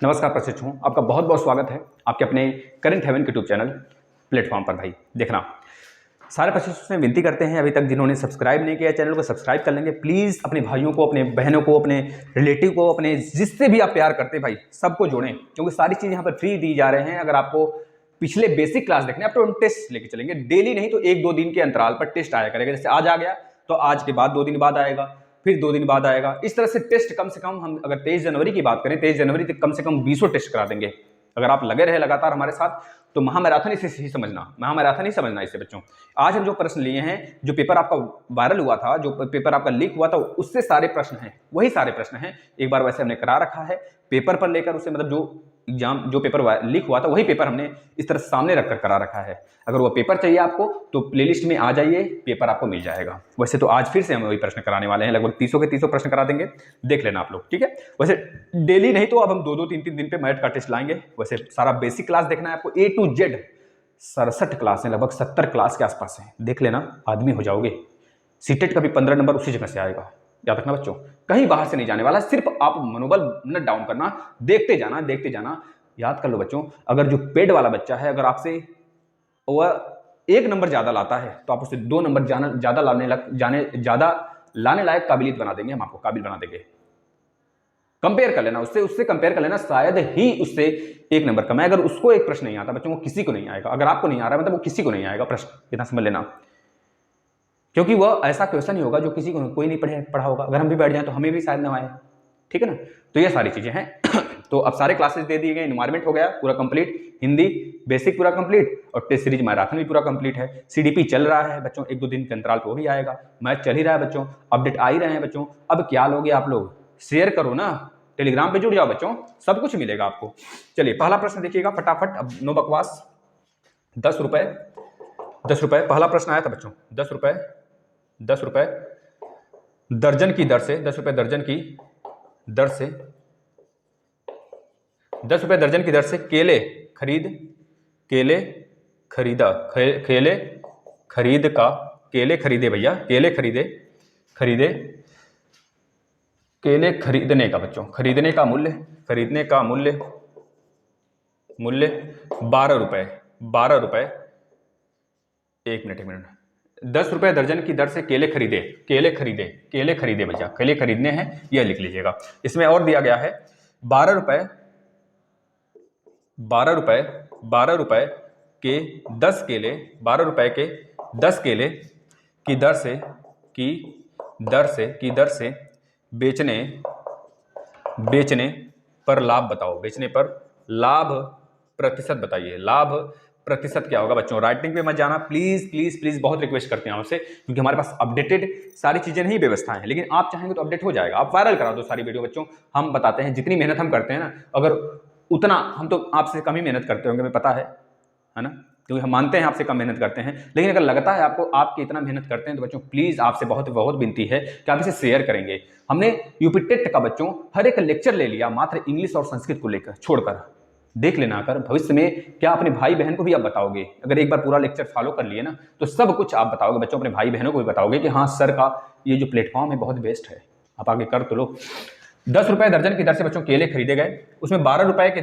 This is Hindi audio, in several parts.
नमस्कार प्रशिक्षु, आपका बहुत बहुत स्वागत है आपके अपने current haven YouTube channel platform पर। भाई देखना, सारे प्रशिक्षु से विनती करते हैं अभी तक जिन्होंने सब्सक्राइब नहीं किया चैनल को सब्सक्राइब कर लेंगे। प्लीज़ अपने भाइयों को, अपने बहनों को, अपने रिलेटिव को, अपने जिससे भी आप प्यार करते हैं भाई सबको जोड़ें, क्योंकि सारी चीज़ यहाँ पर फ्री दी जा रहे हैं। अगर आपको पिछले बेसिक क्लास देखने आप तो टेस्ट लेके चलेंगे, डेली नहीं तो 1-2 दिन के अंतराल पर टेस्ट आया करेगा। जैसे आज आ गया तो आज के बाद 2 दिन बाद आएगा, फिर 2 दिन बाद आएगा। इस तरह से टेस्ट कम से कम, हम अगर 23 जनवरी की बात करें, 23 जनवरी तक कम से कम 20 टेस्ट करा देंगे। अगर आप लगे रहे लगातार हमारे साथ तो महामैराथन इसे ही समझना, महामैराथन ही समझना इसे बच्चों। आज हम जो प्रश्न लिए हैं, जो पेपर आपका वायरल हुआ था, जो पेपर आपका लीक हुआ था, उससे सारे प्रश्न हैं, वही सारे प्रश्न हैं। एक बार वैसे हमने करा रखा है पेपर पर लेकर, उसे मतलब जो एग्जाम जो पेपर लीक हुआ था वही पेपर हमने इस तरह सामने रखकर करा रखा है। अगर वो पेपर चाहिए आपको तो प्लेलिस्ट में आ जाइए, पेपर आपको मिल जाएगा। वैसे तो आज फिर से हम वही प्रश्न कराने वाले हैं, लगभग 300 के 300 प्रश्न करा देंगे, देख लेना आप लोग, ठीक है। वैसे डेली नहीं तो अब हम 2-2, 3-3 दिन पे मैथ का टेस्ट लाएंगे। वैसे सारा बेसिक क्लास देखना है आपको, A to Z 67 क्लास है, लगभग 70 क्लास के आसपास है, देख लेना, आदमी हो जाओगे। सीटेट का भी 15 नंबर उसी जगह से आएगा, याद रखना बच्चों, कहीं बाहर से नहीं जाने वाला। सिर्फ आप मनोबल न डाउन करना, देखते जाना देखते जाना। याद कर लो बच्चों, अगर जो पेड वाला बच्चा है, अगर आपसे वह 1 नंबर ज्यादा लाता है तो आप उसे 2 नंबर ज्यादा लाने लायक काबिलियत बना देंगे, हम आपको काबिल बना देंगे। कंपेयर कर लेना उससे कंपेयर कर लेना, शायद ही उससे 1 नंबर कम है। अगर उसको एक प्रश्न नहीं आता बच्चों, वो किसी को नहीं आएगा। अगर आपको नहीं आ रहा है मतलब वो किसी को नहीं आएगा प्रश्न, इतना समझ लेना। क्योंकि वह ऐसा क्वेश्चन ही होगा जो किसी को कोई नहीं पढ़ा होगा। अगर हम भी बैठ जाएं तो हमें भी शायद ना आए, ठीक है ना। तो ये सारी चीजें हैं। तो अब सारे क्लासेस दे दिए गए, एनवायरमेंट हो गया पूरा कंप्लीट, हिंदी बेसिक पूरा कंप्लीट, और टेस्ट सीरीज मैराथन भी पूरा कंप्लीट है। सीडीपी चल रहा है बच्चों, 1-2 दिन के अंतराल पर वो भी आएगा। मैथ चल ही रहा है बच्चों, अपडेट आ ही रहे हैं बच्चों। अब क्या लोगे आप लोग, शेयर करो ना, टेलीग्राम पे जुड़ जाओ बच्चों, सब कुछ मिलेगा आपको। चलिए पहला प्रश्न देखिएगा फटाफट, अब नो बकवास। 10 रुपए पहला प्रश्न आया था बच्चों। 10 रुपए दर्जन की दर से, 10 रुपए दर्जन की दर से, 10 रुपए दर्जन की दर से केले खरीदा, केले खरीदे भैया, केले खरीदने का बच्चों, खरीदने का मूल्य 12 रुपए। एक मिनट, 10 रुपए दर्जन की दर से केले खरीदे भैया, केले खरीदने हैं, यह लिख लीजिएगा। इसमें और दिया गया है 12 रुपए के 10 केले, 12 रुपए के 10 केले की दर से बेचने पर लाभ बताओ, बेचने पर लाभ प्रतिशत बताइए। लाभ प्रतिशत क्या होगा बच्चों, राइटिंग पे मत जाना प्लीज प्लीज प्लीज, बहुत रिक्वेस्ट करते हैं आपसे, क्योंकि हमारे पास अपडेटेड सारी चीजें नहीं व्यवस्थाएं हैं, लेकिन आप चाहेंगे तो अपडेट हो जाएगा। आप वायरल करा दो सारी वीडियो बच्चों, हम बताते हैं जितनी मेहनत हम करते हैं ना, अगर उतना हम तो आपसे कम ही मेहनत करते होंगे, हमें पता है ना, क्योंकि हम मानते हैं आपसे कम मेहनत करते हैं। लेकिन अगर लगता है आपको आपकी इतना मेहनत करते हैं तो बच्चों प्लीज आपसे बहुत बहुत विनती है कि आप इसे शेयर करेंगे। हमने यूपी टेट का बच्चों हर एक लेक्चर ले लिया, मात्र इंग्लिश और संस्कृत को लेकर छोड़कर, देख लेना। अगर भविष्य में क्या अपने भाई बहन को भी आप बताओगे, अगर एक बार पूरा लेक्चर फॉलो कर लिए ना तो सब कुछ आप बताओगे बच्चों, अपने भाई बहनों को भी बताओगे कि हाँ सर का ये जो प्लेटफॉर्म है बहुत बेस्ट है, आप आगे कर तो लो। 10 रुपए दर्जन की दर से बच्चों केले खरीदे गए, उसमें 12 रुपए के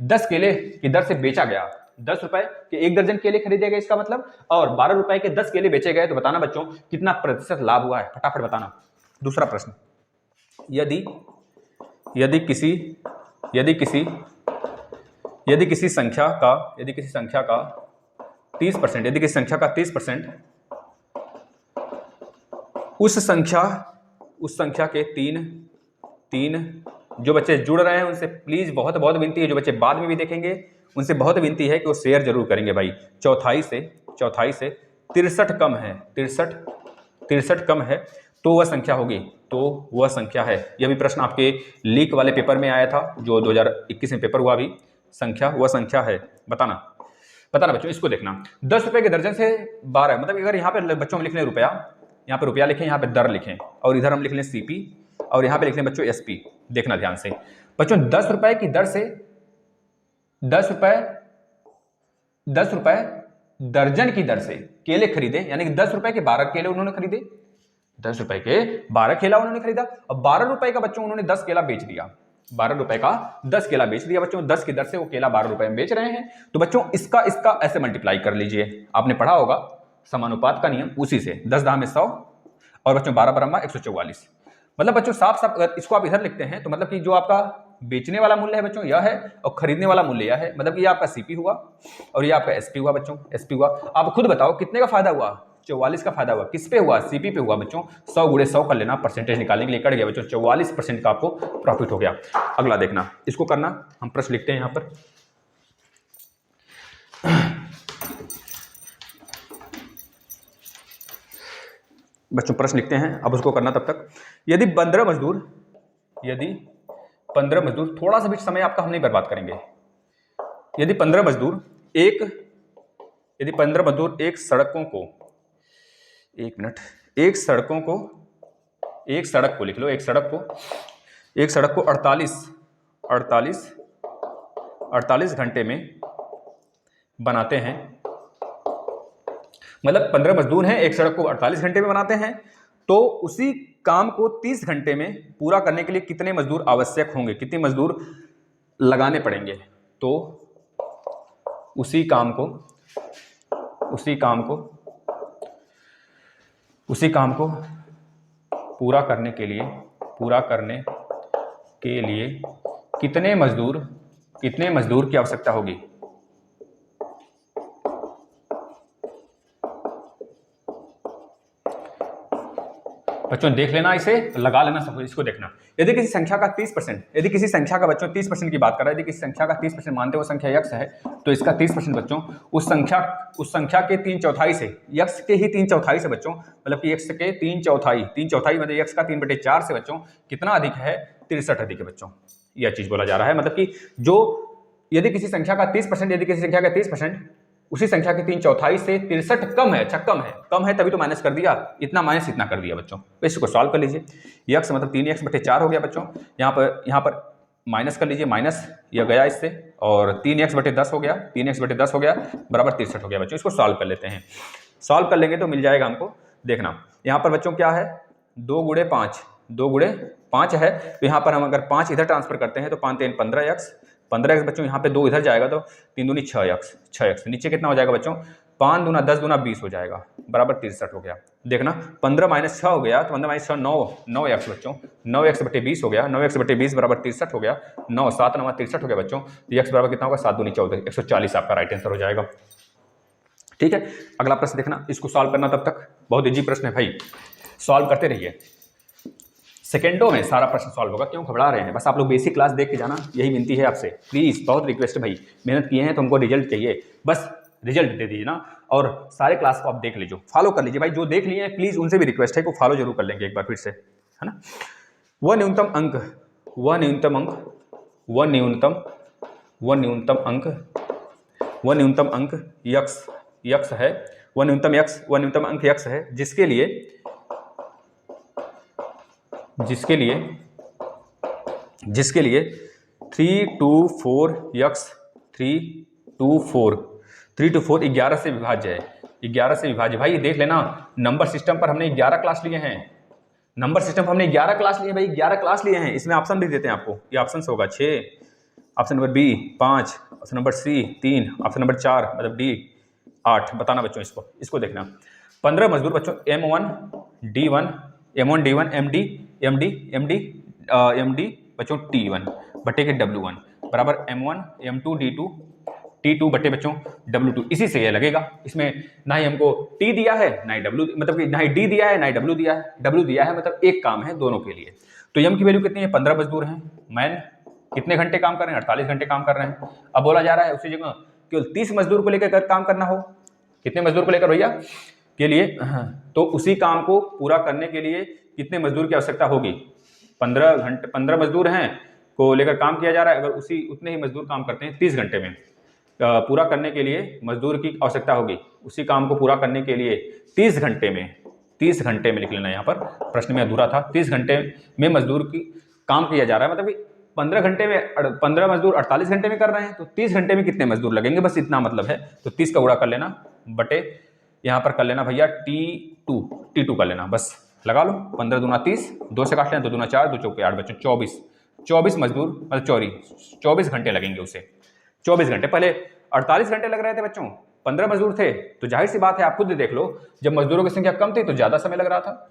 10 केले की दर से बेचा गया। 10 रुपए के 1 दर्जन केले खरीदे गए इसका मतलब, और 12 रुपए के 10 केले बेचे गए, तो बताना बच्चों कितना प्रतिशत लाभ हुआ है, फटाफट बताना। दूसरा प्रश्न, यदि किसी संख्या का 30%, उस संख्या के तीन जो बच्चे जुड़ रहे हैं उनसे प्लीज बहुत बहुत विनती है, जो बच्चे बाद में भी देखेंगे उनसे बहुत विनती है कि वो शेयर जरूर करेंगे भाई। चौथाई से 63 कम है, 63 कम है तो वह संख्या होगी, तो वह संख्या है। यह भी प्रश्न आपके लीक वाले पेपर में आया था, जो 2021 में पेपर हुआ, भी वह संख्या है, बताना बच्चों। इसको देखना, 10 रुपए के दर्जन से 12, मतलब अगर यहाँ पे बच्चों हम लिख लें रुपया, यहाँ पे रुपया लिखें, यहाँ पे दर लिखें, और इधर हम लिख लें सीपी, और यहाँ पे लिख लें बच्चों एसपी। देखना ध्यान से बच्चों, 10 रुपए की दर से 10 रुपए दर्जन की दर से केले खरीदे, यानी कि 10 रुपए के 12 केले उन्होंने खरीदे, 10 रुपए के 12 केला उन्होंने खरीदा, और 12 रुपए का बच्चों उन्होंने 10 केला बेच दिया। 12 रुपए का 10 केला बेच दिया बच्चों, 10 की दर से वो केला 12 रुपए में बेच रहे हैं। तो बच्चों इसका इसका ऐसे मल्टीप्लाई कर लीजिए, आपने पढ़ा होगा समानुपात का नियम, उसी से 10 दाम में 100 और बच्चों 12 बराबर 144। मतलब बच्चों साफ साफ अगर इसको आप इधर लिखते हैं तो मतलब कि जो आपका बेचने वाला मूल्य है बच्चों यह है और खरीदने वाला मूल्य यह है, मतलब कि ये आपका सीपी हुआ और ये आपका एसपी हुआ बच्चों, एसपी हुआ। आप खुद बताओ कितने का फायदा हुआ, 44 का फायदा हुआ। किस पे हुआ, सीपी पे हुआ बच्चों। 100 गुणे 100 कर लेना, परसेंटेज निकालने के लिए कट गया बच्चों, 44% का आपको प्रॉफिट हो गया। अगला देखना, इसको करना, हम प्रश्न लिखते हैं यहां पर। बच्चों प्रश्न लिखते हैं, अब उसको करना तब तक। यदि 15 मजदूर, थोड़ा सा भी समय आपका हम नहीं बर्बाद करेंगे। यदि 15 मजदूर एक सड़कों को, एक मिनट, एक सड़क को लिख लो, एक सड़क को 48 घंटे में बनाते हैं। मतलब 15 मजदूर हैं, एक सड़क को 48 घंटे में बनाते हैं, तो उसी काम को 30 घंटे में पूरा करने के लिए कितने मजदूर आवश्यक होंगे, कितने मजदूर लगाने पड़ेंगे। तो उसी काम को पूरा करने के लिए कितने मजदूर की आवश्यकता होगी। बच्चों देख लेना, इसे लगा लेना सब, इसको देखना। यदि किसी संख्या का 30%, यदि किसी संख्या का बच्चों 30% की बात कर रहा है, यदि किसी संख्या का 30% मानते हो संख्या यक्स है, तो इसका 30% बच्चों उस संख्या के 3/4 से, यक्स के ही 3/4 से बच्चों, मतलब कि यक्स के 3/4 मतलब यक्स का 3/4 से बच्चों कितना अधिक है, 63 अधिक है बच्चों। यह चीज बोला जा रहा है, मतलब कि जो यदि किसी संख्या का 30%, उसी संख्या के 3/4 से 63 कम है। अच्छा कम है तभी तो माइनस कर दिया, इतना माइनस इतना कर दिया बच्चों। तो इसको सॉल्व कर लीजिए। यक्स मतलब 3x/4 हो गया बच्चों, यहाँ पर माइनस कर लीजिए, माइनस यह गया इससे, और 3x/10 हो गया, बराबर 63 हो गया बच्चों। इसको सॉल्व कर लेते हैं, सॉल्व कर लेंगे तो मिल जाएगा हमको। देखना यहाँ पर बच्चों क्या है, 2 गुणे 5 है, तो यहाँ पर हम अगर 5 इधर ट्रांसफर करते हैं तो 5 3 15x बच्चों, यहाँ पे 2 इधर जाएगा तो 3 दूनी 6x, नीचे कितना हो जाएगा बच्चों, 5 दूना 10 दूना 20 हो जाएगा, बराबर 63 हो गया। देखना 15 - 6 हो गया, तो 15 - 6 9x बच्चों, 9x/20 हो गया, 9x/20 बराबर 63 हो गया, 9 7 9 63 हो गया बच्चों। तो x बराबर कितना होगा, 7 दूनी 14, 140 आपका राइट आंसर हो जाएगा। ठीक है, अगला प्रश्न देखना, इसको सॉल्व करना, तब तक बहुत इजी प्रश्न है भाई, सॉल्व करते रहिए, सेकेंडों में सारा प्रश्न सॉल्व होगा। क्यों घबरा रहे हैं, बस आप लोग बेसिक क्लास देख के जाना, यही विनती है आपसे, प्लीज, बहुत रिक्वेस्ट है भाई, मेहनत किए हैं तो हमको रिजल्ट चाहिए, बस रिजल्ट दे दीजिए ना। और सारे क्लास को आप देख लीजिए, फॉलो कर लीजिए भाई, जो देख लिए हैं प्लीज उनसे भी रिक्वेस्ट है कि फॉलो जरूर कर लेंगे एक बार फिर से, है ना। वह न्यूनतम अंक यक्स है, वह न्यूनतम अंक यक्स है, जिसके लिए 3 to 4 यक्स 3 to 4 11 से विभाज्य है, 11 से विभाज्य। भाई देख लेना, नंबर सिस्टम पर हमने 11 क्लास लिए हैं, भाई 11 क्लास लिए हैं। इसमें ऑप्शन भी देते हैं आपको, ये ऑप्शन होगा 6, option number B 5, option number C 3, option number 4 मतलब डी 8। बताना बच्चों, इसको देखना। 15 मजदूर बच्चों M1 D1 MD बच्चों T1 बटे के W1 बराबर M1 M2 D2 T2 बटे बच्चों W2। इसी से ये लगेगा, इसमें ना ही हमको T दिया है ना ही W, मतलब कि ना ही D दिया है ना ही W दिया है। W दिया है मतलब एक काम है दोनों के लिए। तो M की वैल्यू कितनी है, 15 मजदूर हैं, मैन कितने घंटे काम कर रहे हैं, 48 घंटे काम कर रहे हैं। अब बोला जा रहा है उसी जगह केवल 30 मजदूर को लेकर काम करना हो, कितने मजदूर को लेकर भैया के लिए, तो उसी काम को पूरा करने के लिए कितने मजदूर की आवश्यकता होगी। 15 मजदूर हैं को लेकर काम किया जा रहा है, अगर उतने ही मजदूर काम करते हैं 30 घंटे में, पूरा करने के लिए मजदूर की आवश्यकता होगी, उसी काम को पूरा करने के लिए 30 घंटे में लिख लेना, यहाँ पर प्रश्न में अधूरा था, 30 घंटे में मजदूर की काम किया जा रहा है, मतलब कि 15 मजदूर 48 घंटे में कर रहे हैं, तो 30 घंटे में कितने मजदूर लगेंगे, बस इतना मतलब है। तो 30 का गुणा कर लेना बटे यहाँ पर कर लेना भैया T2 कर लेना, बस लगा लो। 15 दूना 30, 2 से काट लेना, 2 दूना 4, 2 चौके 8 बच्चों 24, 24 मजदूर मतलब 24 घंटे लगेंगे उसे, 24 घंटे। पहले 48 घंटे लग रहे थे बच्चों, 15 मजदूर थे, तो जाहिर सी बात है आप खुद देख लो, जब मजदूरों की संख्या कम थी तो ज्यादा समय लग रहा था।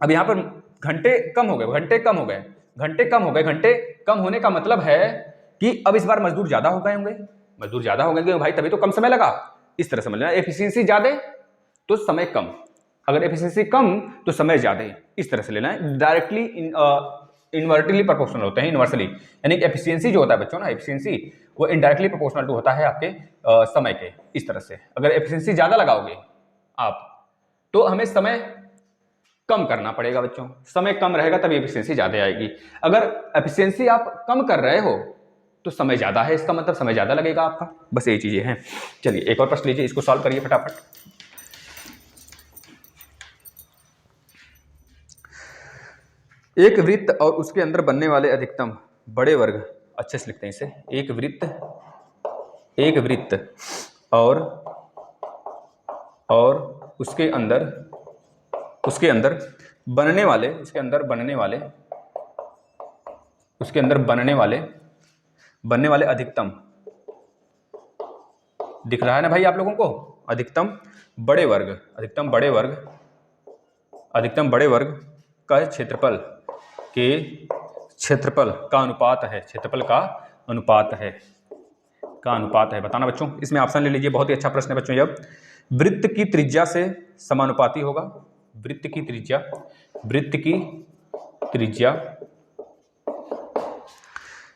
अब यहाँ पर घंटे कम हो गए, घंटे कम हो गए, घंटे कम हो गए। घंटे कम होने का मतलब है कि अब इस बार मजदूर ज्यादा हो गए होंगे, मजदूर ज्यादा हो गए भाई, तभी तो कम समय लगा। इस तरह समझ लेना, एफिशिएंसी ज्यादा तो समय कम, अगर एफिशिएंसी कम तो समय ज्यादा, इस तरह से लेना है। डायरेक्टली इनवर्टली प्रोपोर्शनल होते हैं, इनवर्सली, यानी कि एफिशिएंसी जो होता है बच्चों ना, एफिशिएंसी वो इनडायरेक्टली प्रोपोर्शनल टू होता है आपके समय के। इस तरह से अगर एफिशिएंसी ज्यादा लगाओगे आप तो हमें समय कम करना पड़ेगा बच्चों, समय कम रहेगा तभी एफिशिएंसी ज्यादा आएगी। अगर एफिशिएंसी आप कम कर रहे हो तो समय ज्यादा है, इसका मतलब समय ज्यादा लगेगा आपका। बस यही चीजें हैं। चलिए एक और प्रश्न लीजिए, इसको सॉल्व करिए फटाफट। एक वृत्त और उसके अंदर बनने वाले अधिकतम बड़े वर्ग, अच्छे से लिखते हैं इसे, एक वृत्त और उसके अंदर बनने वाले अधिकतम, दिख रहा है ना भाई आप लोगों को, अधिकतम बड़े वर्ग का क्षेत्रफल का अनुपात है, बताना बच्चों। इसमें ऑप्शन ले लीजिए, बहुत ही अच्छा प्रश्न है बच्चों। जब वृत्त की त्रिज्या से समानुपाती होगा, वृत्त की त्रिज्या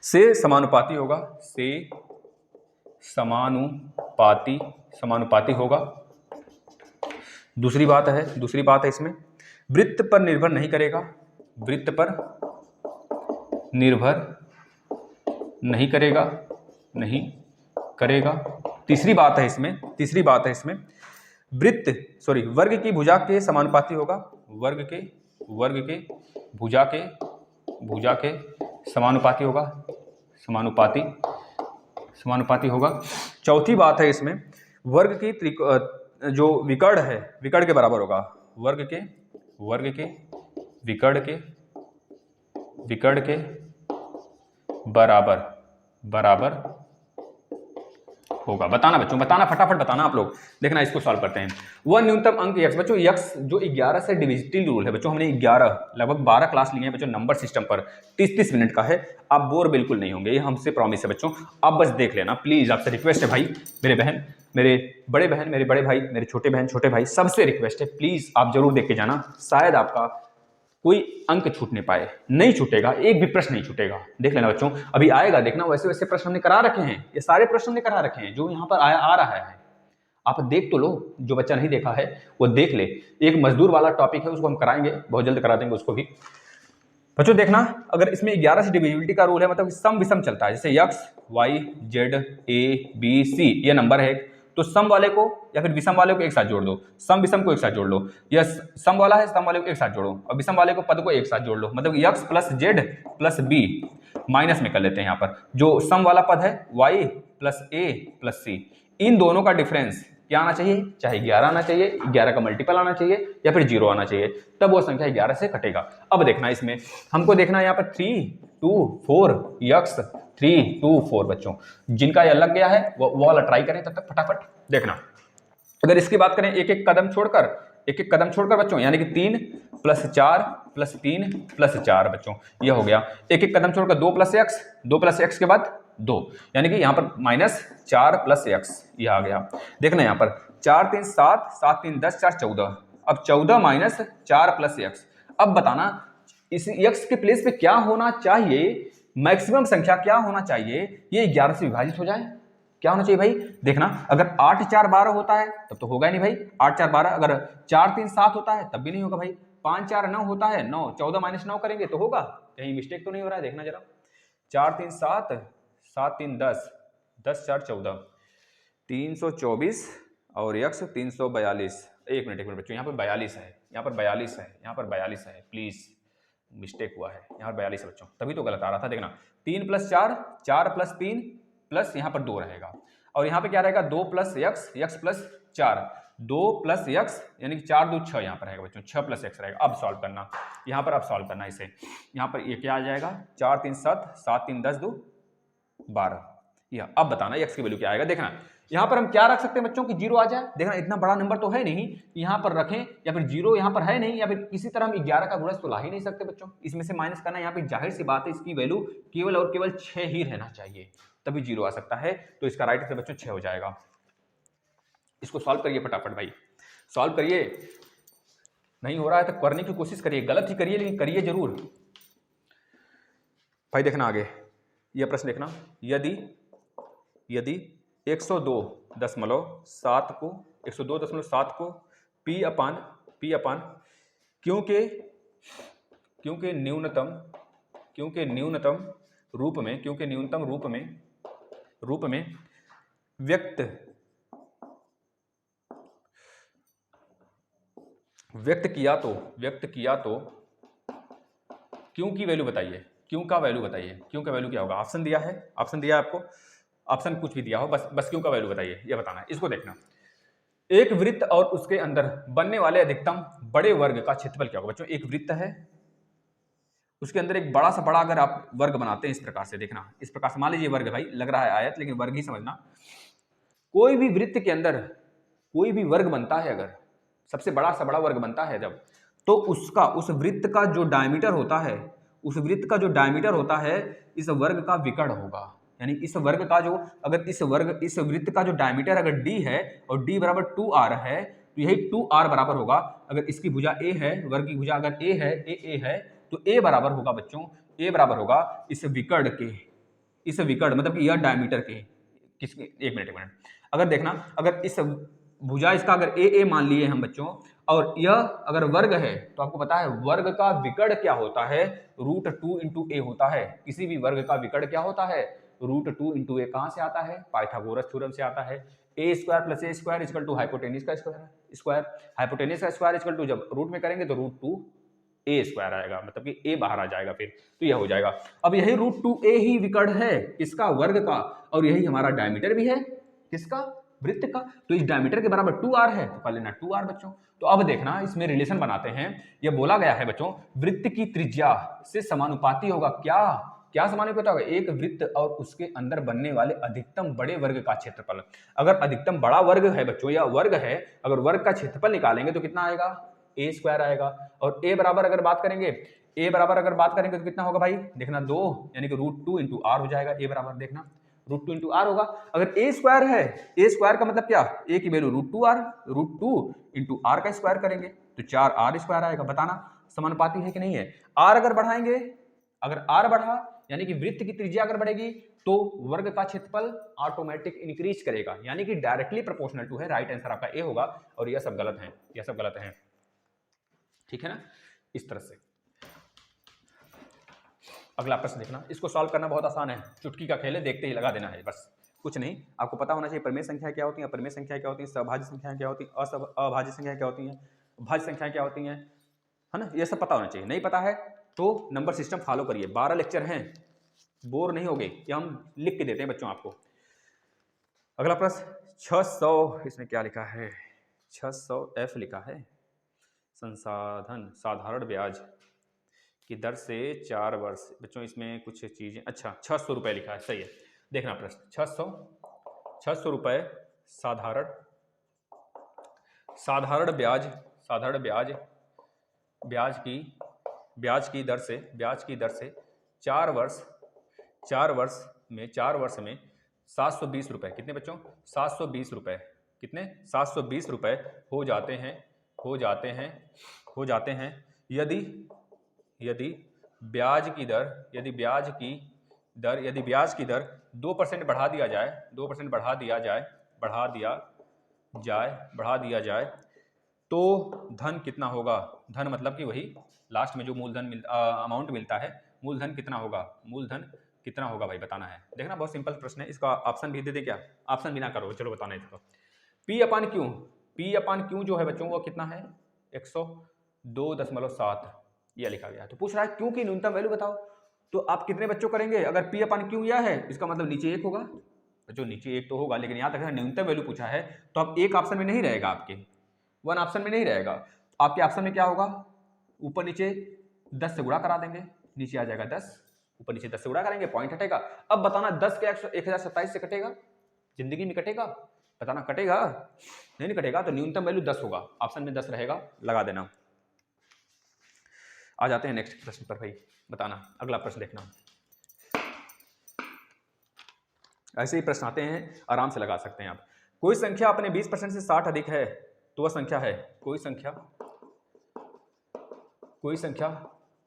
से समानुपाती होगा। दूसरी बात है इसमें, वृत्त पर निर्भर नहीं करेगा। तीसरी बात है इसमें वर्ग की भुजा के समानुपाती होगा, वर्ग के भुजा के समानुपाती होगा। चौथी बात है इसमें, वर्ग की जो विकर्ण है, विकर्ण के बराबर होगा, वर्ग के विकर्ण के बराबर होगा। बताना बच्चों, बताना फटाफट बताना आप लोग। देखना इसको सॉल्व करते हैं। वह न्यूनतम अंक यक्स, बच्चों यक्स जो 11 से डिविजिबल रूल है बच्चों, हमने 11 लगभग 12 क्लास लिए हैं बच्चों नंबर सिस्टम पर, 30-30 मिनट का है। आप बोर बिल्कुल नहीं होंगे, ये हमसे प्रॉमिस है बच्चों। आप बस देख लेना प्लीज, आपसे रिक्वेस्ट है भाई, मेरे बहन, मेरे बड़े बहन, मेरे बड़े भाई, मेरे छोटे बहन छोटे भाई, सबसे रिक्वेस्ट है प्लीज आप जरूर देख के जाना। शायद आपका कोई अंक छूटने पाए, नहीं छूटेगा, एक भी प्रश्न नहीं छूटेगा। देख लेना बच्चों, अभी आएगा देखना, वैसे वैसे प्रश्न हमने करा रखे हैं, ये सारे प्रश्न हमने करा रखे हैं जो यहाँ पर आ रहा है। आप देख तो लो, जो बच्चा नहीं देखा है वो देख ले। एक मजदूर वाला टॉपिक है, उसको हम कराएंगे, बहुत जल्द करा देंगे उसको भी बच्चों। देखना, अगर इसमें 11 से डिविजिबिलिटी का रूल है, मतलब सम विषम चलता है, जैसे x y z a b c ये नंबर है, तो सम वाले को या फिर विषम वाले को एक साथ जोड़ दो, सम विषम को एक साथ जोड़ लो, या सम वाला है सम वाले को एक साथ जोड़ो, और विषम वाले को पद को एक साथ जोड़ लो, मतलब x plus Z plus B, minus में कर लेते हैं यहाँ पर, जो सम वाला पद है y plus a plus c, इन दोनों का डिफरेंस क्या आना चाहिए, चाहे 11 आना चाहिए, 11 का मल्टीपल आना चाहिए, या फिर 0 आना चाहिए, तब वो संख्या 11 से कटेगा। अब देखना, इसमें हमको देखना यहाँ पर 3 2 4 x 3 2 4 बच्चों, जिनका यह लग गया है वो वाला ट्राई करें तब तक फटाफट। देखना, अगर इसकी बात करें एक एक कदम छोड़कर बच्चों, यानी कि 3 + 4 + 3 + 4 बच्चों, यह हो गया। एक एक कदम छोड़कर 2 + x के बाद 2, यानी कि यहाँ पर -4 + x, यह आ गया। देखना यहाँ पर 4 3 7 7 3 10 4 14, अब 14 - 4 + x। अब बताना इस x के प्लेस पे क्या होना चाहिए, मैक्सिमम संख्या क्या होना चाहिए, ये 11 से विभाजित हो जाए, क्या होना चाहिए भाई। देखना, अगर 8 4 12 होता है तब तो होगा ही नहीं भाई, 8 4 12, अगर 4 3 7 होता है तब भी नहीं होगा भाई, 5 4 9 होता है 9, 14 - 9 करेंगे तो होगा, कहीं मिस्टेक तो नहीं हो रहा है, देखना जरा। 4 3 7 7 3 10 10 4 14, 324 और x 342। एक मिनट बच्चों, यहाँ पर 42 है, यहाँ पर 42 है, प्लीज मिस्टेक हुआ है, यहाँ पर 42 है बच्चों, तभी तो गलत आ रहा था। देखना 3 + 4 4 + 3 प्लस यहाँ पर 2 रहेगा, और यहाँ पे क्या रहेगा 2 + x x + 4, 2 प्लस एक्स यानी कि 4 2 6 यहाँ पर रहेगा बच्चों, 6 प्लस एक्स रहेगा। अब सॉल्व करना, यहाँ पर अब सॉल्व करना इसे, यहाँ पर ये क्या आ जाएगा 4 3 7, 7 3 10 2 12। यह अब बताना एक्स की वैल्यू क्या आएगा। देखना यहाँ पर हम क्या रख सकते हैं बच्चों की 0 आ जाए। देखना इतना बड़ा नंबर तो है नहीं यहाँ पर रखें, या फिर 0 यहाँ पर है नहीं, या फिर किसी तरह हम 11 का गुणज तो ला ही नहीं सकते बच्चों। इसमें से माइनस करना, यहाँ पे जाहिर सी बात है इसकी वैल्यू केवल और केवल 6 ही रहना चाहिए, तभी 0 आ सकता है। तो इसका राइट आंसर बच्चों 6 हो जाएगा। इसको सॉल्व करिए फटाफट भाई, सॉल्व करिए। नहीं हो रहा है तो करने की कोशिश करिए, गलत ही करिए लेकिन करिए जरूर भाई। देखना आगे यह प्रश्न देखना, यदि 102.7 को 102.7 को P अपान क्योंकि न्यूनतम रूप में व्यक्त किया तो क्यों की वैल्यू बताइए, क्यों का वैल्यू बताइए, क्यों का वैल्यू क्या होगा। ऑप्शन दिया है आपको, ऑप्शन कुछ भी दिया हो, बस क्यों का वैल्यू बताइए, ये बताना है। इसको देखना, एक वृत्त और उसके अंदर बनने वाले अधिकतम बड़े वर्ग का क्षेत्रफल क्या होगा बच्चों। एक वृत्त है, उसके अंदर एक बड़ा सा बड़ा अगर आप वर्ग बनाते हैं इस प्रकार से, देखना इस प्रकार से, मान लीजिए वर्ग भाई लग रहा है आयत, लेकिन वर्ग ही समझना। कोई भी वृत्त के अंदर कोई भी वर्ग बनता है, अगर सबसे बड़ा सा बड़ा वर्ग बनता है जब, तो उसका उस वृत्त का जो डायमीटर होता है इस वर्ग का विकर्ण होगा। यानी इस वर्ग का जो, अगर इस वृत्त का जो डायमीटर अगर d है और d बराबर 2r है, तो यही 2r बराबर होगा, अगर इसकी भुजा a है, वर्ग की भुजा अगर a है तो a बराबर होगा बच्चों, a बराबर होगा इस विकर्ण के, इस विकर्ण मतलब कि यह डायमीटर के किसके, एक मिनट अगर देखना, अगर इस भुजा इसका अगर a मान लिए हम बच्चों, और यह अगर वर्ग है तो आपको पता है वर्ग का विकर्ण क्या होता है, √2 × a होता है। किसी भी वर्ग का विकर्ण क्या होता है, √2 × a कहां से आता है, पाइथागोरस थ्योरम से आता है। a² + a² = हाइपोटेन्यूज का स्क्वायर, हाइपोटेन्यूज का स्क्वायर इक्वल टू, जब रूट में करेंगे तो √2a² आएगा, मतलब कि a बाहर आ जाएगा फिर, तो यह हो जाएगा। अब यही √2a ही विकर्ण है किसका, वर्ग का, और यही हमारा डायमीटर भी है किसका, वृत्त का। तो इस डायमीटर के बराबर 2r है, तो कर लेना 2r बच्चों। तो अब देखना इसमें रिलेशन बनाते हैं। यह बोला गया है बच्चों वृत्त की त्रिज्या से समानुपाती होगा, क्या समानुपाती होगा, एक वृत्त और उसके अंदर बनने वाले अधिकतम बड़े वर्ग का क्षेत्रफल। अगर अधिकतम बड़ा वर्ग है बच्चों, या वर्ग है, अगर वर्ग का क्षेत्रफल निकालेंगे तो कितना आएगा, a² आएगा। और a बराबर अगर बात करेंगे तो कितना होगा भाई, देखना 2 यानी कि √2 × r हो जाएगा। a बराबर देखना √2 × r होगा। अगर a² है, a² का मतलब क्या, a की वैल्यू √2 × r का स्क्वायर करेंगे तो 4r² आएगा। बताना समानुपाती है कि नहीं है। r अगर बढ़ाएंगे, अगर r बढ़ा यानी कि वृत्त की त्रिज्या अगर बढ़ेगी तो वर्ग का क्षेत्रफल ऑटोमेटिक इंक्रीज करेगा, यानी कि डायरेक्टली प्रोपोर्शनल टू है। राइट आंसर आपका ए होगा, और यह सब गलत है, यह सब गलत है, ठीक है ना। इस तरह से अगला प्रश्न देखना, इसको सॉल्व करना बहुत आसान है, चुटकी का खेल है, देखते ही लगा देना है, बस कुछ नहीं। आपको पता होना चाहिए परिमेय संख्या क्या होती है, अपरिमेय संख्या क्या होती है, सहभाज्य संख्या क्या होती है, अभाज्य संख्या क्या होती है, भाज्य संख्या क्या होती है ना, ये सब पता होना चाहिए। नहीं पता है तो नंबर सिस्टम फॉलो करिए, 12 लेक्चर हैं, बोर नहीं होगे, ये हम लिख के देते हैं बच्चों आपको। अगला प्रश्न 600, इसमें क्या लिखा है, 600F लिखा है, संसाधन साधारण ब्याज की दर से 4 वर्ष। बच्चों इसमें कुछ चीजें, अच्छा 600 रुपए लिखा है, सही है। देखना प्रश्न 600 रुपए साधारण ब्याज की दर से 4 वर्ष में 720 रुपए, कितने बच्चों, 720 रुपए, कितने, 720 रुपए हो जाते हैं यदि ब्याज की दर 2% बढ़ा दिया जाए तो धन कितना होगा। धन मतलब कि वही लास्ट में जो मूलधन अमाउंट मिलता है, मूलधन कितना होगा भाई, बताना है। देखना बहुत सिंपल प्रश्न है, इसका ऑप्शन भी दे दे क्या, ऑप्शन भी ना करो, चलो बताना है। तो P अपान क्यू जो है बच्चों वो कितना है, 102.7 यह लिखा गया है। तो पूछ रहा है क्यू की न्यूनतम वैल्यू बताओ, तो आप कितने बच्चों करेंगे, अगर P अपान क्यू यह है इसका मतलब नीचे 1 होगा, जो नीचे एक तो होगा, लेकिन यहाँ तक न्यूनतम वैल्यू पूछा है तो अब एक ऑप्शन में नहीं रहेगा, आपके वन ऑप्शन में नहीं रहेगा। आपके ऑप्शन में क्या होगा, ऊपर नीचे 10 से गुणा करा देंगे, नीचे आ जाएगा 10, ऊपर नीचे 10 से गुणा करेंगे, पॉइंट हटेगा। अब बताना 10 के 1027 से कटेगा, जिंदगी में कटेगा, बताना कटेगा, नहीं कटेगा। तो न्यूनतम वैल्यू 10 होगा, ऑप्शन में 10 रहेगा, लगा देना। आ जाते हैं नेक्स्ट प्रश्न पर भाई, बताना अगला प्रश्न देखना। ऐसे ही प्रश्न आते हैं, आराम से लगा सकते हैं आप। कोई संख्या अपने 20% से 60 अधिक है तो वह संख्या है, कोई संख्या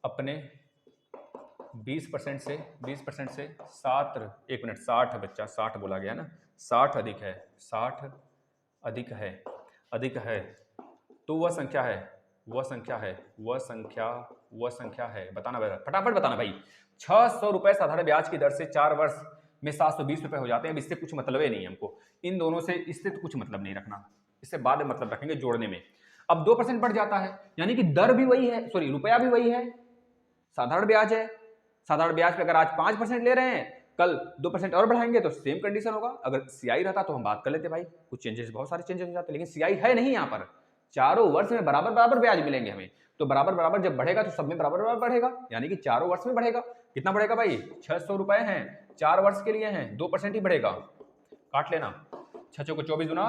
अपने 20% से 7, 1 मिनट, 60 बच्चा 60 बोला गया ना, 60 अधिक है, 60 अधिक है तो वह संख्या है, वह संख्या है, बताना भाई, फटाफट बताना भाई। 600 रुपए साधारण ब्याज की दर से 4 वर्ष में 720 रुपए हो जाते हैं। अब इससे कुछ मतलब ही नहीं है हमको, इन दोनों से, इससे तो कुछ मतलब नहीं रखना, इससे बाद में मतलब रखेंगे जोड़ने में। अब 2% बढ़ जाता है, यानी कि दर भी वही है, सॉरी रुपया भी वही है, साधारण ब्याज है। साधारण ब्याज पे अगर आज 5% ले रहे हैं, कल 2% और बढ़ाएंगे तो सेम कंडीशन होगा। अगर सीआई रहता तो हम बात कर लेते भाई, कुछ चेंजेस, बहुत सारे चेंजेस हो जाते, लेकिन सीआई है नहीं यहाँ पर। चारों वर्ष में बराबर बराबर ब्याज मिलेंगे हमें, तो बराबर बराबर जब बढ़ेगा तो सब में बराबर बराबर बढ़ेगा, यानी कि चारों वर्ष में बढ़ेगा। कितना बढ़ेगा भाई, 600 रुपए हैं, 4 वर्ष के लिए हैं, 2% ही बढ़ेगा, काट लेना। 6 को 24 गुना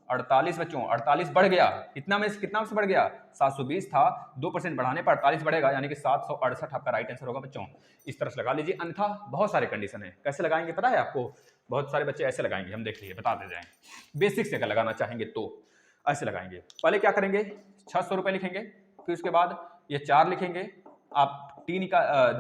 48 बच्चों, 48 बढ़ गया, कितना में से बढ़ गया, 720 था, 2% बढ़ाने पर 48 बढ़ेगा, यानी कि 768 आपका राइट आंसर होगा बच्चों। इस तरह से लगा लीजिए, अन्यथा बहुत सारे कंडीशन है, कैसे लगाएंगे पता है आपको, बहुत सारे बच्चे ऐसे लगाएंगे, हम देख लीजिए बता दे जाएंगे। बेसिक से अगर लगाना चाहेंगे तो ऐसे लगाएंगे। पहले क्या करेंगे, 600 रुपए लिखेंगे, फिर उसके बाद ये 4 लिखेंगे, आप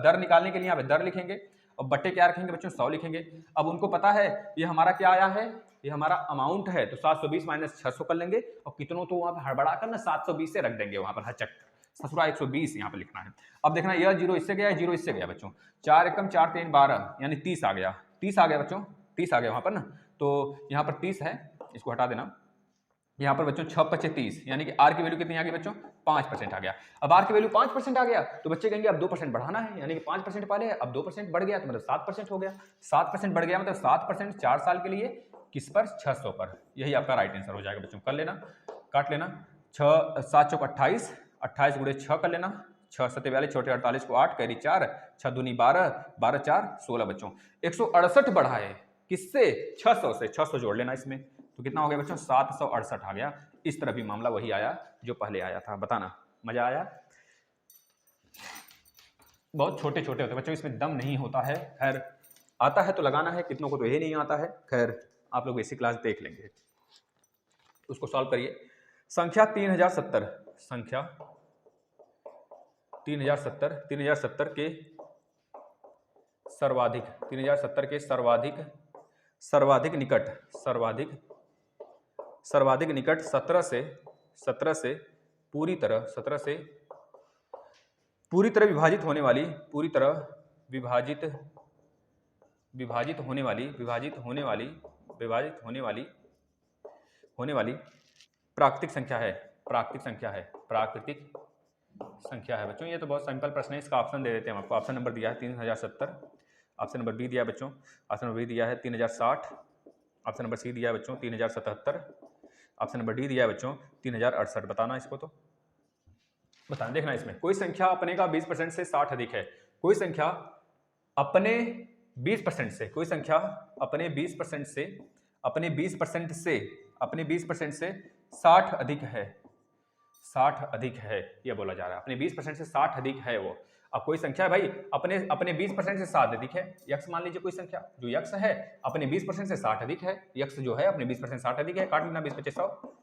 दर निकालने के लिए यहाँ पे दर लिखेंगे, और बट्टे क्या रखेंगे बच्चों, 100 लिखेंगे। अब उनको पता है ये हमारा क्या आया है, ये हमारा अमाउंट है, तो 720 माइनस 600 कर लेंगे, और कितनों तो वहां पर हड़बड़ा कर ना 720 से रख देंगे वहां पर, हचक ससुरा 120 यहाँ पे लिखना है। अब देखना, यह 0 इससे गया, 0 इससे गया बच्चों, 4 एकम 4 3 12, यानी 30 आ गया, 30 आ गया बच्चों, 30 आ गया वहां पर ना, तो यहाँ पर 30 है, इसको हटा देना। यहाँ पर बच्चों 6 25 30, यानी कि आर की वैल्यू कितनी आ गई बच्चों, 5% आ गया। अब आर की वैल्यू 5% आ गया, तो बच्चे कहेंगे अब 2% बढ़ाना है, यानी कि 5% पहले है, अब 2% बढ़ गया तो मतलब 7% हो गया, 7% बढ़ गया मतलब 7% 4 साल के लिए, किस पर, 600 पर। यही आपका राइट आंसर हो जाएगा बच्चों, कर लेना, काट लेना। 6 7 चौक 28, 28 गुणे 6 कर लेना, 6 7 42, छोटे 48 को 8, कैरी 4, 6 दूनी 12, 12 4 16 बच्चों। 168 बढ़ा है, किससे, 600 से, 600 जोड़ लेना इसमें, तो कितना हो गया बच्चों, 768 आ गया। इस तरह भी मामला वही आया जो पहले आया था, बताना मजा आया। बहुत छोटे छोटे होते बच्चों, इसमें दम नहीं होता है, खैर आता है तो लगाना है, कितनों को तो ये नहीं आता है, खैर आप लोग बेसिक क्लास देख लेंगे। उसको सॉल्व करिए। संख्या 3070, संख्या 3070 के सर्वाधिक, 3070 के सर्वाधिक निकट 17 से पूरी तरह विभाजित होने वाली प्राकृतिक संख्या है बच्चों। ये तो बहुत सिंपल प्रश्न है, इसका ऑप्शन दे देते हैं हम आपको। ऑप्शन नंबर दिया है 3070, ऑप्शन नंबर बी दिया है बच्चों, ऑप्शन नंबर बी दिया है 3060, ऑप्शन नंबर सी दिया है बच्चों 3077, ऑप्शन नंबर डी दिया है बच्चों 3068। बताना इसको, तो बताना, देखना इसमें कोई संख्या अपने का 20% से 60 अधिक है, कोई संख्या अपने 20% से, कोई संख्या अपने 20% से 60 अधिक है, 60 अधिक है, यह बोला जा रहा है, अपने 20% से 60 अधिक है वो। अब कोई संख्या है भाई अपने 20% से 60 अधिक है, यक्स मान लीजिए, कोई संख्या जो यक्स है अपने 20% से 60 अधिक है, यक्स जो है अपने 20% से 60 अधिक है, काट लेना 20 25 100,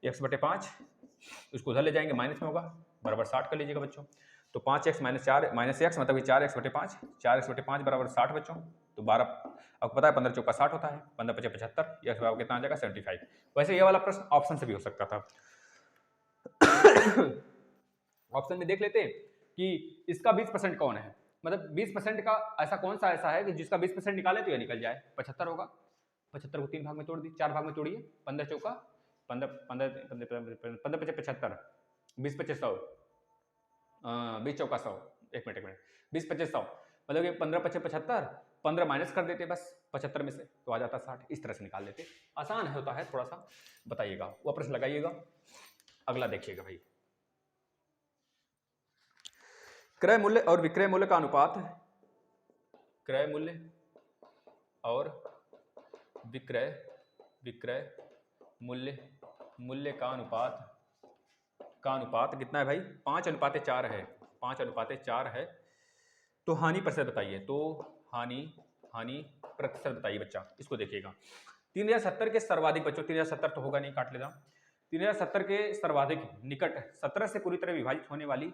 यक्स बटे 5, इसको उधर ले जाएंगे, माइनस में होगा, बराबर 60 कर लीजिएगा बच्चों। तो 5x माइनस 4 माइनस एक्स मतलब 4x बटे 5, 4x बटे 5 बराबर 60 बच्चों। तो 12, आपको पता है 15 चौका 60 होता है, 15 पचे 75, यह बराबर कितना आ जाएगा 75। वैसे ये वाला प्रश्न ऑप्शन से भी हो सकता था। ऑप्शन में देख लेते हैं कि इसका 20% कौन है, मतलब 20% का ऐसा कौन सा ऐसा है कि जिसका 20% निकाले तो ये निकल जाए, 75 होगा। 75 को 3 भाग में तोड़ दी, 4 भाग में तोड़िए, 15 चौका 15 पचे 75, 20 पचे 100, 20 चौका 100, 1 मिनट 20 पचे 100, मतलब कि 15 पचे 75, 15 माइनस कर देते बस 75 में से, तो आ जाता 60। इस तरह से निकाल लेते। आसान होता है थोड़ा सा, बताइएगा, वो प्रश्न लगाइएगा। अगला देखिएगा भाई, क्रय मूल्य और विक्रय मूल्य का अनुपात, क्रय मूल्य और विक्रय मूल्य का अनुपात कितना है भाई? 5:4 है, 5:4 है। तो हानि प्रतिशत बताइए, तो हानि प्रतिशत बताइए बच्चा। इसको देखिएगा, 3070 के सर्वाधिक, बच्चों 3070 तो होगा नहीं, काट लेता। 3070 के सर्वाधिक निकट 17 से पूरी तरह विभाजित होने वाली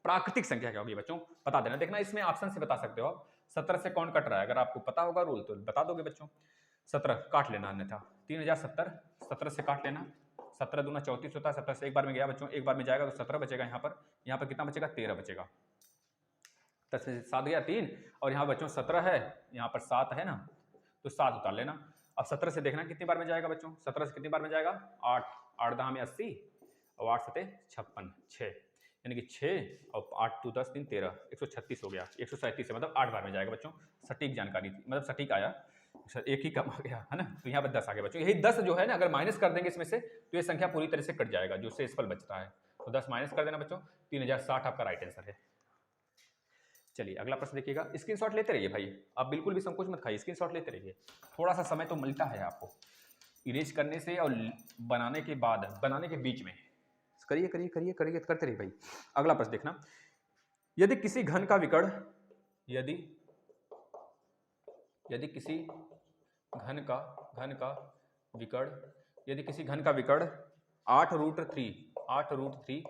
प्राकृतिक संख्या क्या होगी बच्चों? बता देना। देखना इसमें ऑप्शन से बता सकते हो आप, 17 से कौन कट रहा है। अगर आपको पता होगा रूल तो बता दोगे बच्चों। 17 काट लेना, अन्यथा 3070 17 से काट लेना। 17 दूना 34 होता है, 17 से एक बार में गया बच्चों, एक बार में जाएगा तो 17 बचेगा। यहाँ पर कितना बचेगा? 13 बचेगा। 10 से 7 गया 3, और यहाँ बच्चों 17 है, यहाँ पर 7 है ना, तो 7 उतार लेना। अब 17 से देखना कितनी बार में जाएगा बच्चों? 17 से कितनी बार में जाएगा? 8, 8 दहा में 80 और 8 सते 56, 6, यानी कि 6 और 8 2 10 3 13, 136 हो गया। 137 है, मतलब 8 बार में जाएगा बच्चों। सटीक जानकारी थी, मतलब सटीक आया, एक ही कम आ गया है ना, तो यहाँ पर 10 आ गया बच्चों। यही 10 जो है ना, अगर माइनस कर देंगे इसमें से तो ये संख्या पूरी तरह से कट जाएगा, जो शेषफल बचता है। तो 10 माइनस कर देना बच्चों, 3060 आपका राइट आंसर है। चलिए अगला प्रश्न देखिएगा। स्क्रीनशॉट लेते रहिए भाई, आप बिल्कुल भी संकोच मत खाइए, स्क्रीनशॉट लेते रहिए। थोड़ा सा समय तो मिलता है आपको इरेज करने से और बनाने के बाद, बनाने के बीच में। करिए करिए करिए करिए, करते रहिए भाई। अगला प्रश्न देखना, यदि किसी घन का विकर्ण, यदि किसी घन का विकर्ण 8√3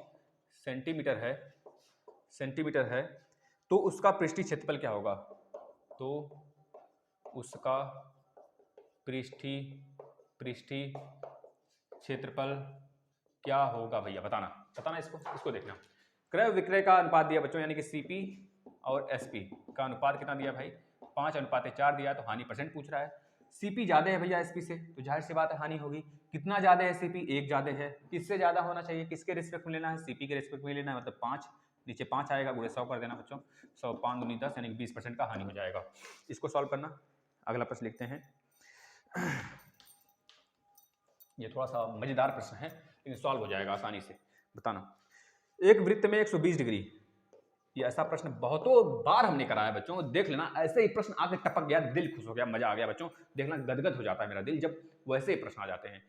सेंटीमीटर है, तो उसका पृष्ठीय क्षेत्रफल क्या होगा? तो उसका पृष्ठीय क्षेत्रफल क्या होगा भैया? बताना इसको देखना। क्रय विक्रय का अनुपात दिया बच्चों, यानी कि सीपी और एसपी का अनुपात कितना दिया भाई? 5:4 दिया। तो हानि परसेंट पूछ रहा है। सीपी ज्यादा है भैया एसपी से, तो जाहिर सी बात है हानि होगी। कितना ज्यादा है सीपी? 1 ज्यादा है। किससे ज्यादा होना चाहिए? किसके रिस्पेक्ट में लेना है? सीपी के रिस्पेक्ट में लेना है, मतलब 5, नीचे 5 आएगा, गुणे 100 कर देना बच्चों। 100 5 दूनी 10, यानी कि 20% का हानि हो जाएगा। इसको सॉल्व करना। अगला प्रश्न लिखते हैं। ये थोड़ा सा मजेदार प्रश्न है, लेकिन सॉल्व हो जाएगा आसानी से। बताना, एक वृत्त में 120 डिग्री, ये ऐसा प्रश्न बहुतों बार हमने कराया बच्चों। देख लेना, ऐसे ही प्रश्न आके टपक गया, दिल खुश हो गया, मजा आ गया बच्चों। देखना, गदगद हो जाता है मेरा दिल जब वैसे ही प्रश्न आ जाते हैं।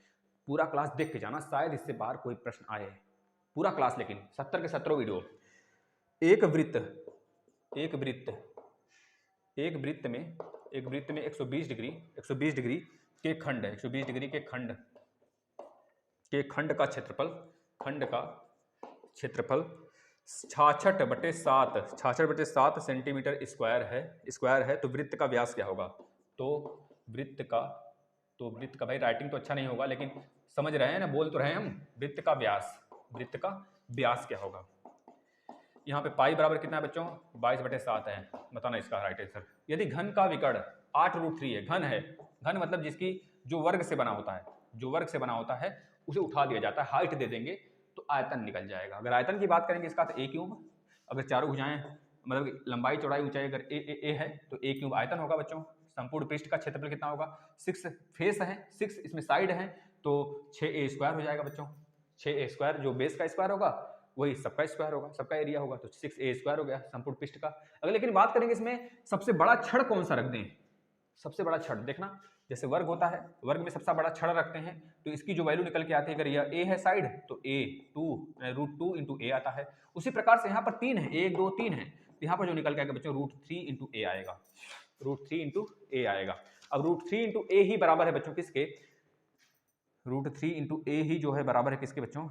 पूरा क्लास देख के जाना, शायद इससे बाहर कोई प्रश्न आए। पूरा क्लास, लेकिन 70 के 70 वीडियो। एक वृत्त में 120 डिग्री के खंड है, 120 डिग्री के खंड का क्षेत्रफल 66/7 सेंटीमीटर स्क्वायर है। तो वृत्त का व्यास क्या होगा? तो वृत्त का भाई राइटिंग तो अच्छा नहीं होगा, लेकिन समझ रहे हैं ना, बोल तो रहे हैं हम। वृत्त का व्यास क्या होगा? यहाँ पे पाई बराबर कितना है बच्चों? 22/7 है। बताना इसका राइट आंसर। यदि घन का विकर्ण 8√3 है, घन है, घन मतलब जिसकी जो वर्ग से बना होता है, उसे उठा दिया जाता है, हाइट दे देंगे तो आयतन निकल जाएगा। अगर आयतन की बात करेंगे इसका तो a क्यूब, अगर चारों भुजाएं मतलब लंबाई चौड़ाई ऊंचाई अगर ए है तो a क्यूब आयतन होगा बच्चों। संपूर्ण पृष्ठ का क्षेत्रफल कितना होगा? 6 फेस है, 6 इसमें साइड है, तो 6a² हो जाएगा बच्चों। 6a², जो बेस का स्क्वायर होगा वही सबका स्क्वायर होगा, सबका एरिया होगा, तो 6a² हो गया संपूर्ण पृष्ठ का। अगर लेकिन बात करेंगे इसमें सबसे बड़ा छड़ कौन सा रख दें? सबसे बड़ा छड़ देखना, जैसे वर्ग होता है, वर्ग में सबसे बड़ा छड़ रखते हैं, तो इसकी जो वैल्यू निकल के आती है, अगर यह a है साइड तो √2 इंटू a आता है। उसी प्रकार से यहाँ पर 3 है, 1 2 3 है, तो यहाँ पर जो निकल के आएगा बच्चों √3 इंटू a आएगा, √3 इंटू a आएगा। अब √3 इंटू a ही बराबर है बच्चों किसके? √3 इंटू a ही जो है बराबर है किसके बच्चों?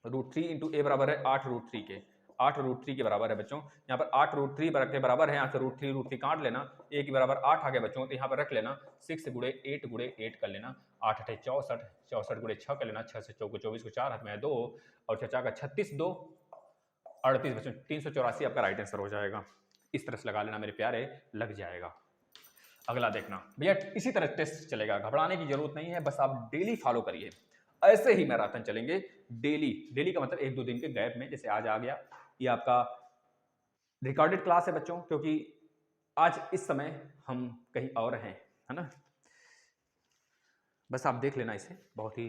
√3 इंटू a बराबर है 8√3 के, 8√3 के बराबर है बच्चों। यहाँ पर 8√3 के बराबर है, यहाँ से √3 काट लेना, a के बराबर 8 आ गया बच्चों, तो यहाँ पर रख लेना 6 गुणे 8 कर लेना, 8 8 64, 64 गुणे 6 कर लेना, 6 से 4 को 24 को 4 हाथ में है 2, और 4 का 36, 2 38 बच्चों, 384 आपका राइट आंसर हो जाएगा। इस तरह से लगा लेना मेरे प्यारे, लग जाएगा। अगला देखना भैया, इसी तरह टेस्ट चलेगा, घबराने की जरूरत नहीं है, बस आप डेली फॉलो करिए। ऐसे ही मैराथन चलेंगे डेली का मतलब 1-2 दिन के गैप में, जैसे आज आ गया ये आपका रिकॉर्डेड क्लास है बच्चों, क्योंकि आज इस समय हम कहीं और हैं, है ना। बस आप देख लेना इसे, बहुत ही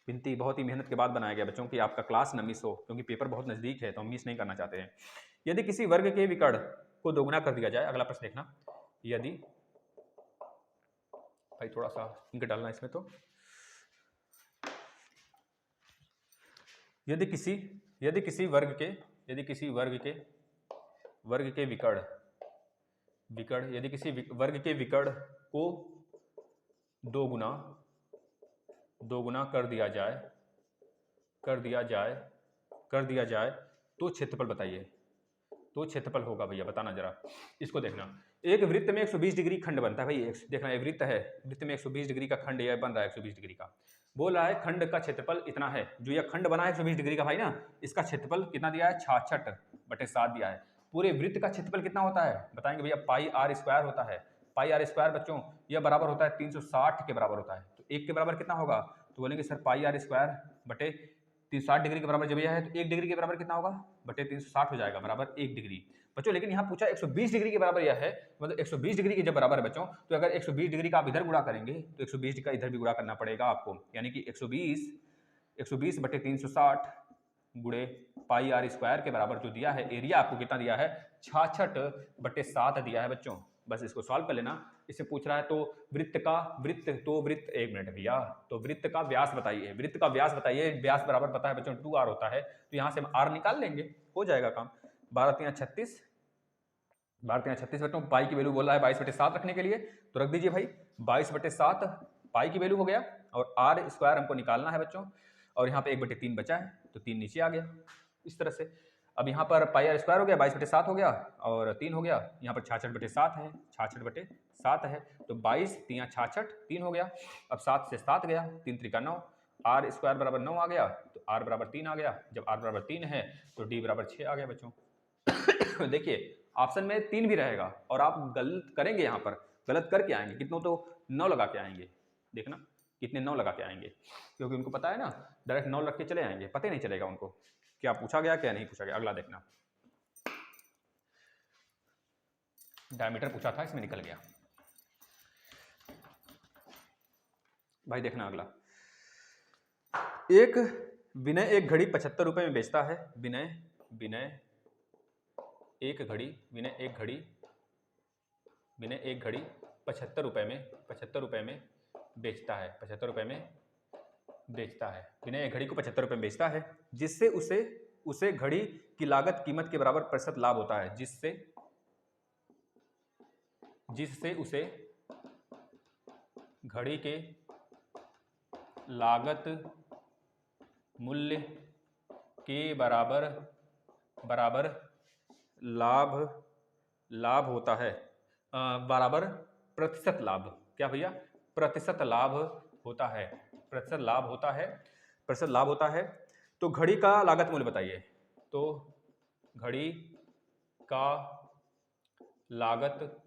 विनती, बहुत ही मेहनत के बाद बनाया गया बच्चों कि आपका क्लास न मिस हो, क्योंकि पेपर बहुत नज़दीक है तो हम मिस नहीं करना चाहते हैं। यदि किसी वर्ग के विकर्ण को दोगुना कर दिया जाए, अगला प्रश्न देखना, यदि, भाई थोड़ा सा इंक डालना इसमें, तो यदि किसी वर्ग के विकर्ण यदि किसी वर्ग के विकर्ण को दोगुना कर दिया जाए तो क्षेत्रफल बताइए। तो क्षेत्रफल होगा भैया, बताना जरा। इसको देखना, एक वृत्त में 120 डिग्री खंड बनता है भाई। देखना, एक वृत्त है, वृत्त में 120 डिग्री का खंड यह बन रहा है, 120 डिग्री का। बोल रहा है खंड का क्षेत्रफल इतना है। जो यह खंड बना है 120 डिग्री का भाई ना, इसका क्षेत्रफल कितना दिया है? 66/7 दिया है। पूरे वृत्त का क्षेत्रफल कितना होता है बताएंगे भैया? पाई आर स्क्वायर होता है। पाई आर स्क्वायर बच्चों यह बराबर होता है 360 के बराबर होता है। तो एक के बराबर कितना होगा? तो बोलेंगे सर पाई आर स्क्वायर बटे 360 डिग्री के बराबर जब यह है तो 1 डिग्री के बराबर कितना होगा? बटे 360 हो जाएगा, बराबर 1 डिग्री बच्चों। लेकिन यहाँ पूछा 120 डिग्री के बराबर यह है, मतलब 120 डिग्री के जब बराबर है बच्चों, तो अगर 120 डिग्री का आप इधर गुणा करेंगे तो 120 का इधर भी गुणा करना पड़ेगा आपको। यानी कि 120 बटे 360 गुणे पाई आर स्क्वायर के बराबर जो दिया है एरिया आपको कितना दिया है? 66/7 दिया है बच्चों। बस इसको सॉल्व कर लेना। इससे पूछ रहा है तो वृत्त, एक मिनट भैया, तो वृत्त का व्यास बताइए। व्यास बराबर पता है बच्चों 2r होता है, तो यहां से हम r निकाल लेंगे, हो जाएगा काम। 12×3 = 36 बच्चों। पाई की वैल्यू बोला है 22/7 रखने के लिए, तो रख दीजिए भाई 22/7 पाई की वैल्यू हो गया, और आर स्क्वायर हमको निकालना है बच्चों। और यहाँ पे 1/3 बचा है, तो 3 नीचे आ गया इस तरह से। अब यहाँ पर पाई आर स्क्वायर हो गया, 22/7 हो गया और 3 हो गया। यहाँ पर 66/7 है, 66/7 है, तो 22 3 66 3 हो गया। अब 7 से 7 गया, 3 3 9, आर स्क्वायर बराबर 9 आ गया, तो आर बराबर 3 आ गया। जब आर बराबर 3 है तो डी बराबर 6 आ गया बच्चों। देखिए ऑप्शन में 3 भी रहेगा और आप गलत करेंगे, यहाँ पर गलत करके आएंगे। कितनों तो 9 लगा के आएंगे, देखना कितने 9 लगा के आएंगे, क्योंकि उनको पता है ना, डायरेक्ट 9 रख के चले आएंगे, पता ही नहीं चलेगा उनको क्या पूछा गया क्या नहीं पूछा गया। अगला देखना, डायमीटर पूछा था, इसमें निकल गया भाई। देखना अगला, विनय एक घड़ी 75 रुपए में बेचता है। विनय एक घड़ी 75 रुपए में बेचता है। 75 रुपए में बेचता है। विनय एक घड़ी को 75 रुपए में बेचता है, जिससे उसे घड़ी की लागत कीमत के बराबर प्रतिशत लाभ होता है। जिससे उसे घड़ी के लागत मूल्य के बराबर लाभ होता है। बराबर प्रतिशत लाभ, क्या भैया? प्रतिशत लाभ होता है। प्रतिशत लाभ होता है। तो घड़ी का लागत मूल्य बताइए। तो घड़ी का लागत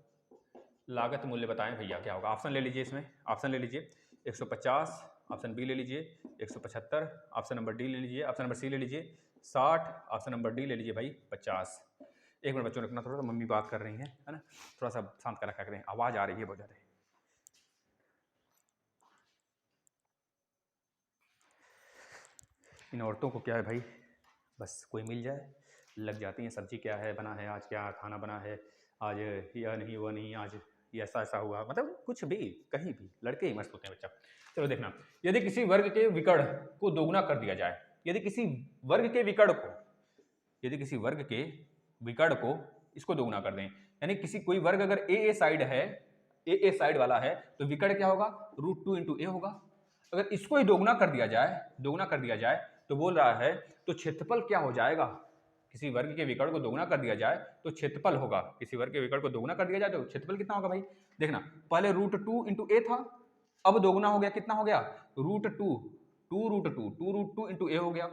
मूल्य बताएं भैया, क्या होगा? ऑप्शन ले लीजिए, इसमें ऑप्शन ले लीजिए। 150, ऑप्शन बी ले लीजिए। 175, ऑप्शन नंबर डी ले लीजिए। ऑप्शन नंबर सी ले लीजिए। 60, ऑप्शन नंबर डी ले लीजिए भाई। 50। एक मिनट बच्चों, रखना थोड़ा सा, मम्मी बात कर रही हैं, है ना, थोड़ा सा शांत कर रखा करें, आवाज आ रही है बहुत ज़्यादा। इन औरतों को क्या है भाई, बस कोई मिल जाए लग जाती हैं। सब्जी क्या है बना है, आज क्या खाना बना है, आज यह नहीं वो नहीं, आज ये ऐसा हुआ, मतलब कुछ भी कहीं भी लड़के ही मस्त होते हैं बच्चा। चलो देखना, यदि किसी वर्ग के विकर्ण को दोगुना कर दिया जाए। यदि किसी वर्ग के विकर्ण को इसको दोगुना कर दें, यानी कोई वर्ग अगर ए साइड है, ए साइड वाला है, तो विकर्ण क्या होगा? √2 × a होगा। अगर इसको ही दोगुना कर दिया जाए तो बोल रहा है तो क्षेत्रफल क्या हो जाएगा? किसी वर्ग के विकर्ण को दोगुना कर दिया जाए तो क्षेत्रफल होगा। किसी वर्ग के विकर्ण को दोगुना कर दिया जाए तो क्षेत्रफल कितना होगा भाई? देखना, पहले √2 × a था, अब दोगुना हो गया, कितना हो गया? √2 × a हो गया।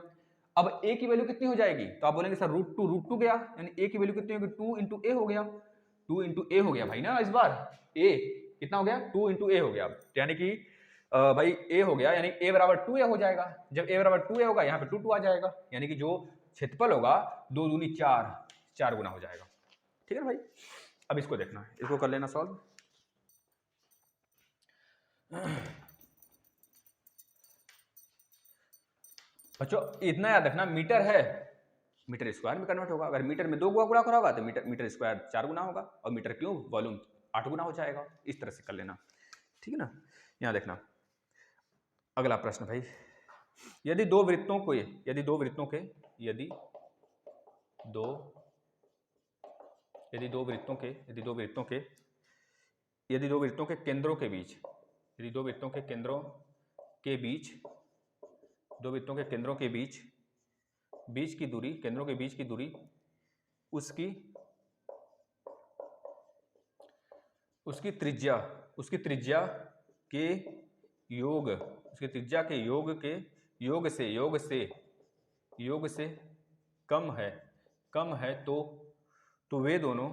अब a की वैल्यू कितनी हो जाएगी? तो आप बोलेंगे सर √2 गया, यानी a की वैल्यू कितनी होगी? 2 × a हो गया। 2 × a हो गया भाई ना, इस बार a कितना हो गया? 2 × a हो गया, यानी कि भाई a हो गया, यानी a बराबर 2a हो जाएगा। जब a बराबर 2a होगा, यहाँ पे 2 आ जाएगा, यानी कि जो क्षेत्रफल होगा 2 दूनी 4 गुना हो जाएगा। ठीक है ना भाई। अब इसको देखना है, इसको कर लेना सॉल्व। बच्चों इतना याद रखना, मीटर है मीटर स्क्वायर में कन्वर्ट होगा। अगर मीटर में 2 गुणा करा होगा तो मीटर स्क्वायर 4 गुना होगा, और मीटर क्यूब वॉल्यूम 8 गुना हो जाएगा। इस तरह से कर लेना, ठीक है ना। यहाँ देखना अगला प्रश्न भाई, यदि दो वृत्तों के केंद्रों के बीच, दो वृत्तों के केंद्रों के बीच की दूरी, केंद्रों के बीच की दूरी उसकी त्रिज्या के योग से कम है तो वे दोनों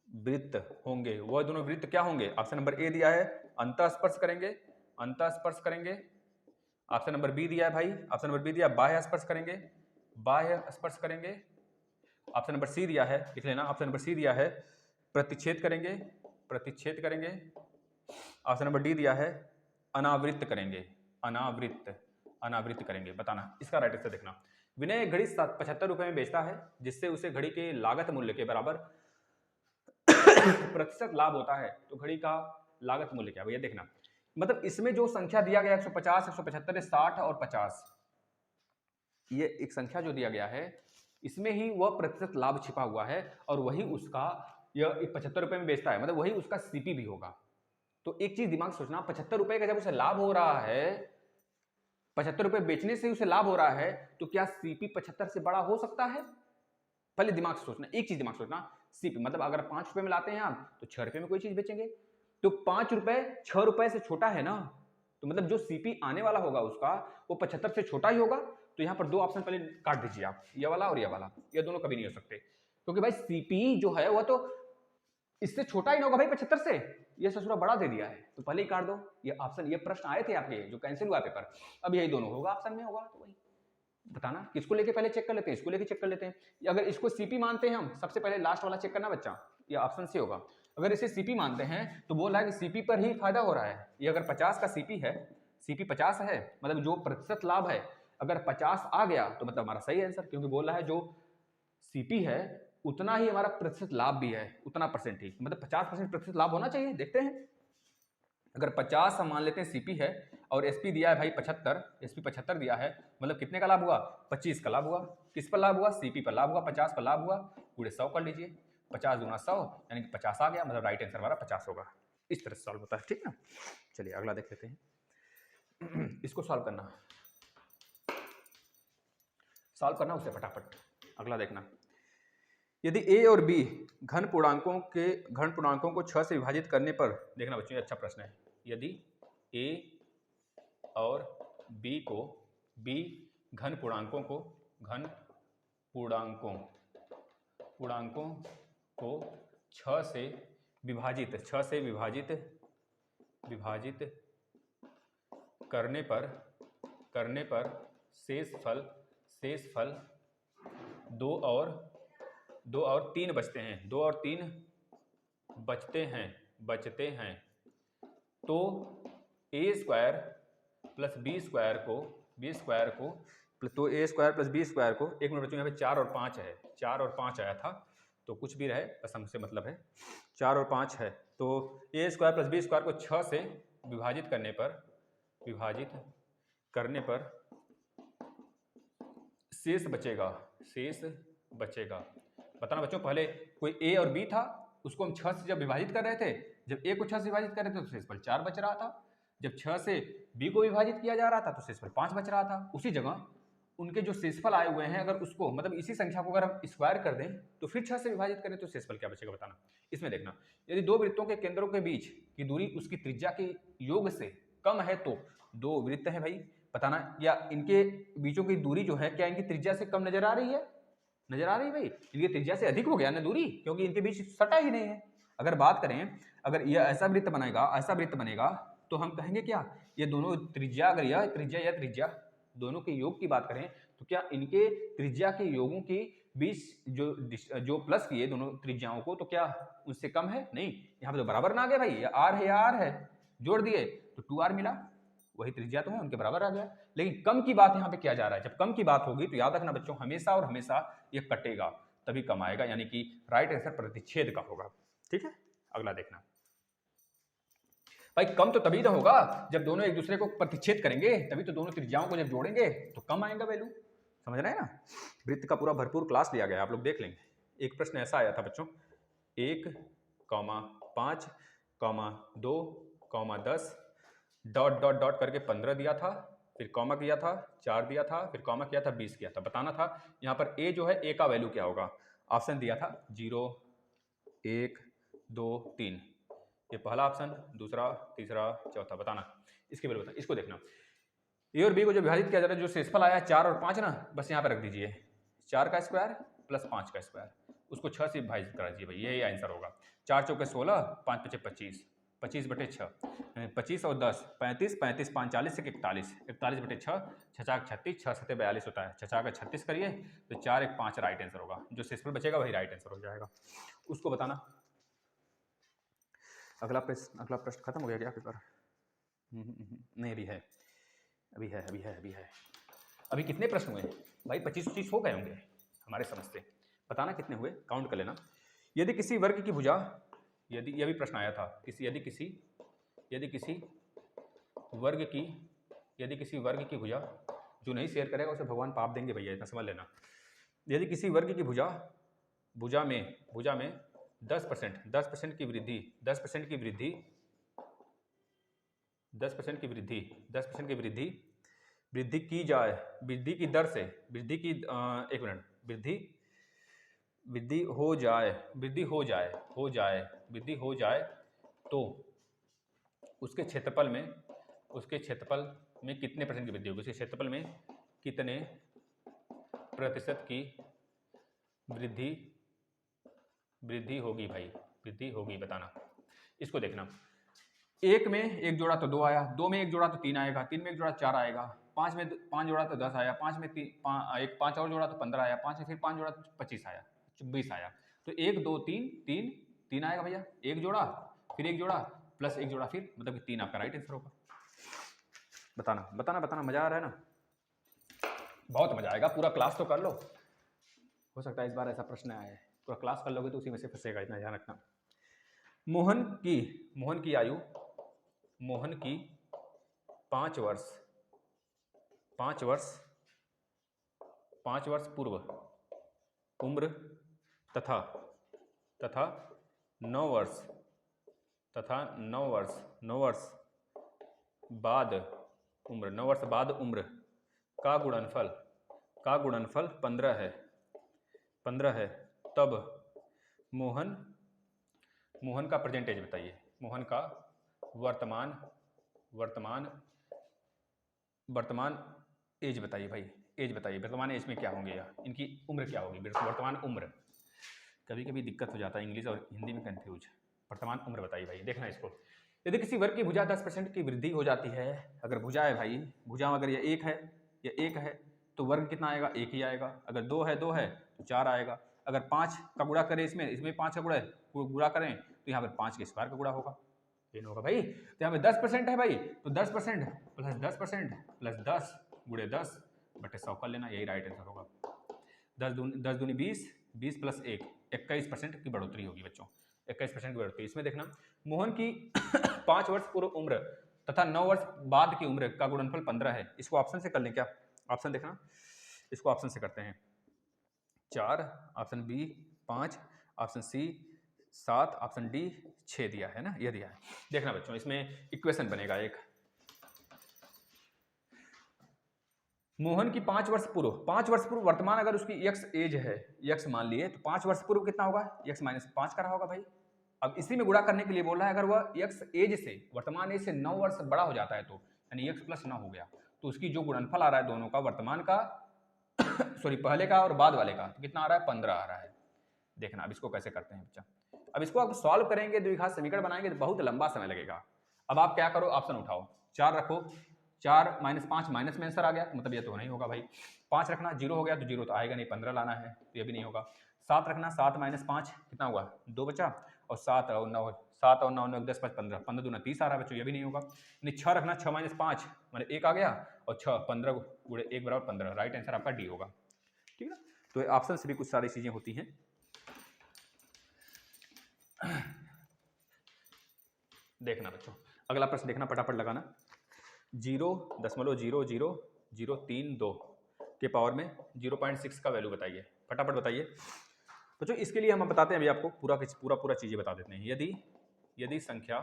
वृत्त होंगे। वह दोनों वृत्त क्या होंगे? ऑप्शन नंबर ए दिया है अंतःस्पर्श करेंगे। ऑप्शन नंबर बी दिया है भाई, ऑप्शन नंबर बी दिया बाह्य स्पर्श करेंगे। ऑप्शन नंबर सी दिया है, लिख लेना, ऑप्शन नंबर सी दिया है प्रतिच्छेद करेंगे। ऑप्शन नंबर डी दिया है अनावृत करेंगे। बताना इसका राइट आंसर। देखना, विनय घड़ी 75 रुपए में बेचता है, जिससे उसे घड़ी के लागत मूल्य के बराबर प्रतिशत लाभ होता है। तो घड़ी का लागत मूल्य क्या भैया? देखना, मतलब इसमें जो संख्या दिया गया 150, 175, 60 और 50, ये एक संख्या जो दिया गया है, इसमें ही वह प्रतिशत लाभ छिपा हुआ है, और वही उसका, यह 75 रुपए में बेचता है, मतलब वही उसका सीपी भी होगा। तो एक चीज दिमाग सोचना, 75 रुपए का जब उसे लाभ हो रहा है, 75 रुपए बेचने से उसे लाभ हो रहा है, तो क्या सीपी 75 से बड़ा हो सकता है? पहले दिमाग से सोचना, एक चीज दिमाग सोचना, सीपी मतलब अगर 5 रुपए में लाते हैं आप, तो 6 रुपए में कोई चीज बेचेंगे, तो 5 रुपए 6 रुपए से छोटा है ना, तो मतलब जो सीपी आने वाला होगा उसका, वो 75 से छोटा ही होगा। तो यहाँ पर 2 ऑप्शन पहले काट दीजिए आप, ये वाला और ये वाला, ये दोनों कभी नहीं हो सकते, क्योंकि भाई सीपी जो है वह तो इससे छोटा ही ना होगा भाई 75 से, ये ससुरा बड़ा दे दिया है, तो पहले ही काट दो। ये ऑप्शन, ये प्रश्न आए थे आपके जो कैंसिल हुआ पेपर, अब यही दोनों होगा, ऑप्शन में होगा। तो वही बताना, किसको लेके पहले चेक कर लेते हैं, इसको लेके चेक कर लेते हैं। अगर इसको सीपी मानते हैं हम, सबसे पहले लास्ट वाला चेक करना बच्चा, ये ऑप्शन से होगा। अगर इसे सीपी मानते हैं तो बोल रहा है कि सीपी पर ही फायदा हो रहा है। ये अगर 50 का सीपी है, सीपी 50 है, मतलब जो प्रतिशत लाभ है, अगर 50 आ गया तो मतलब हमारा सही आंसर, क्योंकि बोल रहा है जो सीपी है उतना ही हमारा प्रतिशत लाभ भी है, उतना परसेंट ही, मतलब 50% प्रतिशत लाभ होना चाहिए। देखते हैं, अगर 50 हम मान लेते हैं सीपी है, और एसपी दिया है भाई 75, एसपी 75 दिया है, मतलब कितने का लाभ हुआ? 25 का लाभ हुआ। किस पर लाभ हुआ? सीपी पर लाभ हुआ, 50 पर लाभ हुआ, पूरे 100 कर लीजिए, 50 गुना 100 यानी कि 50 आ गया, मतलब राइट आंसर हमारा 50 होगा। इस तरह से सॉल्व होता है, ठीक है। चलिए अगला देख लेते हैं। इसको सॉल्व करना उसे फटाफट। अगला देखना, यदि a और b घन पूर्णांकों को 6 से विभाजित करने पर, देखना बच्चों ये अच्छा प्रश्न है, यदि a और b घन पूर्णांकों को 6 से विभाजित करने पर शेष फल 2 और 3 बचते हैं, तो a square plus b square को एक मिनट बच्चों, यहाँ पे 4 और 5 है, 4 और 5 आया था, तो कुछ भी रहे बस हमसे मतलब है, 4 और 5 है, तो a square plus b square को 6 से विभाजित करने पर शेष बचेगा। बताना बच्चों, पहले कोई a और b था, उसको हम 6 से जब विभाजित कर रहे थे, जब a को 6 से विभाजित कर रहे थे तो शेषफल 4 बच रहा था, जब 6 से b को विभाजित किया जा रहा था तो शेषफल 5 बच रहा था। उसी जगह उनके जो शेषफल आए हुए हैं, अगर उसको मतलब इसी संख्या को अगर हम स्क्वायर कर दें तो फिर 6 से विभाजित करें तो शेषफल क्या बचेगा? बताना। इसमें देखना, यदि 2 वृत्तों के केंद्रों के बीच की दूरी उसकी त्रिज्या के योग से कम है, तो 2 वृत्त है भाई, बताना, या इनके बीचों की दूरी जो है, क्या इनकी त्रिज्या से कम नजर आ रही है? नजर आ रही है भाई, इनकी त्रिज्या से अधिक हो गया ना दूरी, क्योंकि इनके बीच सटा ही नहीं है। अगर बात करें, अगर यह ऐसा वृत्त बनेगा तो हम कहेंगे क्या, ये दोनों त्रिज्या, अगर यह त्रिज्या दोनों के योग की बात करें तो क्या इनके त्रिज्या के योगों के बीच जो प्लस किए दोनों त्रिज्याओं को, तो क्या उससे कम है? नहीं, यहाँ पे तो बराबर ना आ गया भाई, या आर है या आर है, जोड़ दिए तो 2r मिला, वही त्रिज्या तो है, उनके बराबर आ गया। लेकिन कम की बात यहाँ पे किया जा रहा है। जब कम की बात होगी तो याद रखना बच्चों, हमेशा और हमेशा ये कटेगा तभी कम आएगा, यानी कि राइट आंसर प्रतिच्छेद का होगा। ठीक है, अगला देखना भाई, कम तो तभी ना होगा जब दोनों एक दूसरे को प्रतिच्छेद करेंगे, तभी तो दोनों त्रिज्याओं को जब जोड़ेंगे तो कम आएगा वैल्यू। समझ रहे हैं ना? वृत्त का पूरा भरपूर क्लास लिया गया, आप लोग देख लेंगे। एक प्रश्न ऐसा आया था बच्चों, 1, 5, 2, 10 डॉट डॉट डॉट करके 15 दिया था, फिर कॉमा किया था 4 दिया था, फिर कॉमा किया था 20 किया था। बताना था यहाँ पर ए जो है, ए का वैल्यू क्या होगा। ऑप्शन दिया था 0, 1, 2, 3, ये पहला ऑप्शन, दूसरा, तीसरा, चौथा। बताना इसके वैल्यू, बताना। इसको देखना, ए और बी को जो विभाजित किया जा रहा है, जो शेषफल आया 4 और 5 ना, बस यहाँ पे रख दीजिए 4 का स्क्वायर प्लस 5 का स्क्वायर, उसको 6 से विभाजित करा दीजिए भाई, यही आंसर होगा। 4 चौके 16, 5 पचे 25, 25/6, 25 और 10 35, 35 5 40 से 41, 41/6, 6 4 36, 6 7 42 होता है, 6 4 36 करिए तो 4 1 5 राइट आंसर होगा। जो शेषफल बचेगा वही राइट आंसर हो जाएगा, उसको बताना। अगला प्रश्न खत्म हो गया क्या पेपर? नहीं, अभी है। अभी कितने प्रश्न हुए भाई? 25 हो गए होंगे हमारे समझ से। बताना कितने हुए, काउंट कर लेना। यदि किसी वर्ग की भुजा, यदि यह भी प्रश्न आया था, यदि किसी वर्ग की भुजा, जो नहीं शेयर करेगा उसे भगवान पाप देंगे भैया, इतना समझ लेना। यदि किसी वर्ग की भुजा में 10% की वृद्धि की जाए, वृद्धि की दर से, वृद्धि हो जाए तो उसके क्षेत्रफल में कितने % की वृद्धि होगी? उसके क्षेत्रफल में कितने प्रतिशत की वृद्धि होगी भाई? वृद्धि होगी, बताना। इसको देखना, 1 में 1 जोड़ा तो 2 आया, 2 में 1 जोड़ा तो 3 आएगा, 3 में 1 जोड़ा 4 आएगा, 5 में 5 जोड़ा तो 10 आया, 5 में 5 और जोड़ा तो 15 आया, 5 में फिर 5 जोड़ा तो 25 आया, 20 आया। तो 1 2 3 आएगा भैया, 1 जोड़ा फिर 1 जोड़ा प्लस 1 जोड़ा फिर, मतलब कि 3 आपका राइट आंसर होगा। बताना। मजा आ रहा है ना? बहुत मजा आएगा, पूरा क्लास तो कर लो। हो सकता है इस बार ऐसा प्रश्न आया है, पूरा क्लास कर लोगे तो उसी में से फंसेगा, इतना ध्यान रखना। मोहन की आयु 5 वर्ष पूर्व उम्र तथा 9 वर्ष बाद उम्र का गुणनफल 15 है, तब मोहन का परसेंटेज बताइए। मोहन का वर्तमान एज बताइए भाई, एज बताइए, वर्तमान एज में क्या होंगे, या इनकी उम्र क्या होगी, वर्तमान उम्र। कभी कभी दिक्कत हो जाता है, इंग्लिश और हिंदी में कंफ्यूज। वर्तमान उम्र बताइए भाई। देखना इसको, यदि किसी वर्ग की भुजा 10% की वृद्धि हो जाती है, अगर भुजा है भाई, भुजा अगर ये 1 है तो वर्ग कितना आएगा? 1 ही आएगा। अगर 2 है तो 4 आएगा। अगर 5 का गुणा करें, इसमें 5 का गुणा करें तो यहाँ पर 5 के स्क्वायर का गुणा होगा, ये होगा भाई। तो यहाँ पे 10% है भाई, तो 10% प्लस 10% प्लस 10 गुणे 10/100 कर लेना, यही राइट आंसर होगा। 10 दूनी 20, 20 प्लस 1 21% की बढ़ोतरी होगी बच्चों, 21% की बढ़ोतरी। इसमें देखना, मोहन की 5 वर्ष पूर्व उम्र तथा 9 वर्ष बाद की उम्र का गुणनफल 15 है। इसको ऑप्शन से कर लें क्या? ऑप्शन देखना, इसको ऑप्शन से करते हैं। 4, option B 5, option C 7, option D 6 दिया है ना, यह दिया है। देखना बच्चों, इसमें इक्वेशन बनेगा एक। मोहन की 5 वर्ष पूर्व वर्तमान, अगर उसकी x एज है, x मान लिए, तो 5 वर्ष पूर्व कितना होगा? x - 5 का रहा होगा भाई। अब इसी में गुणा करने के लिए बोल रहा है, अगर वह x एज से, वर्तमान एज से 9 वर्ष बड़ा हो जाता है तो, यानी x + 9 हो गया, तो उसकी जो गुणनफल आ रहा है दोनों का, वर्तमान का सॉरी पहले का और बाद वाले का, तो कितना आ रहा है? 15 आ रहा है। देखना अब इसको कैसे करते हैं बच्चा। अब इसको आप सॉल्व करेंगे, द्विघात समीकरण बनाएंगे तो बहुत लंबा समय लगेगा। अब आप क्या करो, ऑप्शन उठाओ, 4 रखो, 4 माइनस 5 माइनस में आंसर आ गया, मतलब ये तो नहीं होगा भाई। 5 रखना, 0 हो गया तो 0 तो आएगा नहीं, 15 लाना है तो ये भी नहीं होगा। 7 रखना, 7 माइनस 5 कितना हुआ, 2 बचा, और 7 और 9, 7 और 9 9 10 5 15, 15 दूना 30 आ रहा है बच्चों, ये भी नहीं होगा। नहीं 6 रखना, 6 माइनस 5 मैंने 1 आ गया, और 6 15 गुणे 1 बराबर 15, राइट आंसर आपका डी होगा। ठीक है ना, तो ऑप्शन से भी कुछ सारी चीज़ें होती हैं। देखना बच्चों, अगला प्रश्न देखना, फटाफट लगाना। 0.000032 के पावर में 0.6 का वैल्यू बताइए, फटाफट बताइए बच्चों। इसके लिए हम बताते हैं अभी आपको पूरा चीज़ें बता देते हैं। यदि संख्या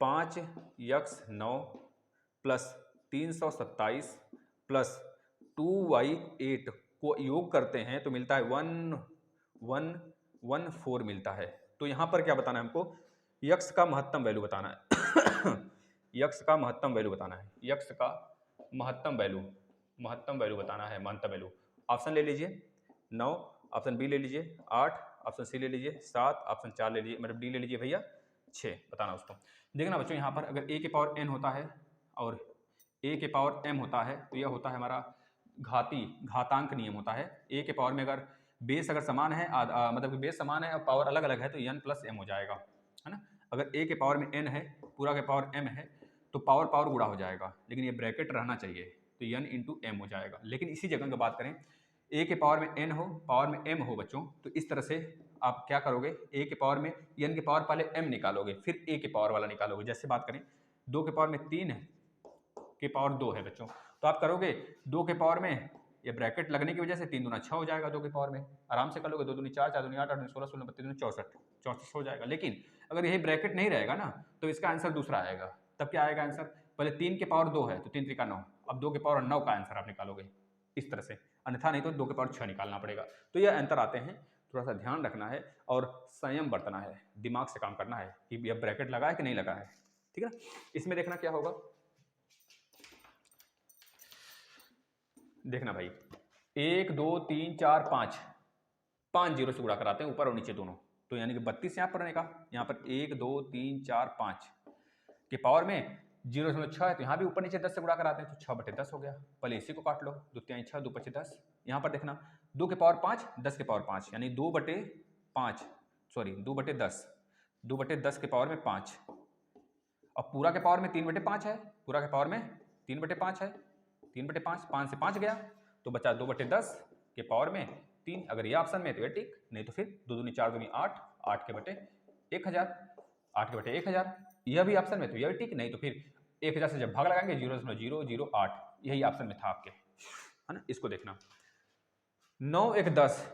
5x9 प्लस 327 प्लस 2y8 को योग करते हैं तो मिलता है 1114 मिलता है। तो यहाँ पर क्या बताना है हमको, यक्स का महत्तम वैल्यू बताना है। यक्स का महत्तम वैल्यू बताना है, यक्स का महत्तम वैल्यू बताना है, महत्तम वैल्यू। ऑप्शन ले लीजिए 9, ऑप्शन बी ले लीजिए 8, ऑप्शन सी ले लीजिए 7, ऑप्शन 4 ले लीजिए, मतलब डी ले लीजिए भैया 6, बताना उसको। देखना बच्चों, यहाँ पर अगर ए के पावर n होता है और ए के पावर m होता है तो यह होता है हमारा घातांक नियम होता है। ए के पावर में अगर बेस अगर समान है, मतलब कि बेस समान है और पावर अलग अलग है तो n प्लस m हो जाएगा, है ना। अगर ए के पावर में n है, पूरा के पावर m है तो पावर गुणा हो जाएगा, लेकिन ये ब्रैकेट रहना चाहिए तो n इंटू एम हो जाएगा। लेकिन इसी जगह की बात करें, ए के पावर में n हो, पावर में m हो बच्चों, तो इस तरह से आप क्या करोगे, ए के पावर में n के पावर पहले m निकालोगे, फिर ए के पावर वाला निकालोगे। जैसे बात करें 2 के पावर में 3 है, के पावर 2 है बच्चों, तो आप करोगे 2 के पावर में, ये ब्रैकेट लगने की वजह से 3 दूना 6 हो जाएगा, 2 के पावर में आराम से कर लोगे, 2 दूनी 4, 4 दूनी 8, 8 दूनी 16, 16 32 दूनी 64, 64 हो जाएगा। लेकिन अगर यही ब्रैकेट नहीं रहेगा ना तो इसका आंसर दूसरा आएगा। तब क्या आएगा आंसर, पहले 3 के पावर 2 है तो 3 3 9, अब 2 के पावर 9 का आंसर आप निकालोगे इस तरह से, अन्यथा नहीं तो 2 के पावर 6 निकालना पड़ेगा। तो ये अंतर आते हैं, थोड़ा सा ध्यान रखना है और संयम बरतना है, दिमाग से काम करना है कि यह ब्रैकेट लगा है कि नहीं लगा है। ठीक है ना, इसमें देखना क्या होगा, देखना भाई 1 2 3 4 5 जीरो से गुणा कराते हैं ऊपर और नीचे दोनों, तो यानी कि 32 यहाँ पर रहेगा। यहाँ पर 1 2 3 4 5 के पावर में 0.6 है तो यहाँ भी ऊपर नीचे 10 से गुणा कराते हैं तो 6/10 हो गया। पहले इसी को काट लो, 2 3 6 2 5 10। यहाँ पर देखना 2 के पावर 5 10 के पावर 5 यानी 2/5, सॉरी 2/10, 2/10 के पावर में 5, और पूरा के पावर में 3/5 है, पूरा के पावर में 3/5 है, 3/5, 5 से 5 गया तो बचा 2/10 के पावर में 3। अगर ये ऑप्शन में तो ये ठीक, नहीं तो फिर 2 दूनी 4 दूनी 8, 8 के बटे 1000, 8 के बटे 1000, यह भी ऑप्शन में तो यह भी ठीक, नहीं तो फिर 1000 से जब भाग लगाएंगे 0.008, यही ऑप्शन में था आपके, है ना। इसको देखना 9 1 10,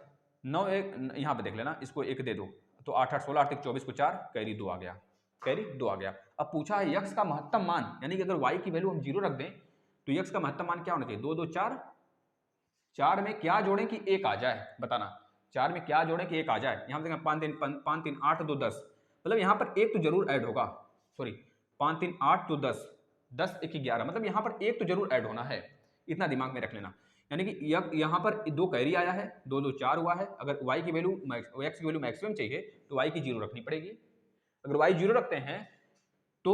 9 1 यहाँ पे देख लेना, इसको 1 दे दो तो 8 8 16, 8 1 24 को 4, कैरी 2 आ गया, कैरी 2 आ गया। अब पूछा है यक्स का महत्तम मान, यानी कि अगर y की वैल्यू हम 0 रख दें तो यक्स का महत्तम मान क्या होना चाहिए, 2 2 4, 4 में क्या जोड़ें कि 1 आ जाए, बताना 4 में क्या जोड़ें कि 1 आ जाए। यहाँ पर 5 3 8 2 10, मतलब यहाँ पर 1 तो जरूर ऐड होगा, सॉरी 5 3 8 2 10, 10 1 11, मतलब यहाँ पर 1 तो जरूर ऐड होना है, इतना दिमाग में रख लेना। यानी कि यहाँ पर 2 कैरी आया है, 2 2 4 हुआ है। अगर y की वैल्यू x की वैल्यू मैक्सिमम चाहिए तो y की 0 रखनी पड़ेगी। अगर y 0 रखते हैं तो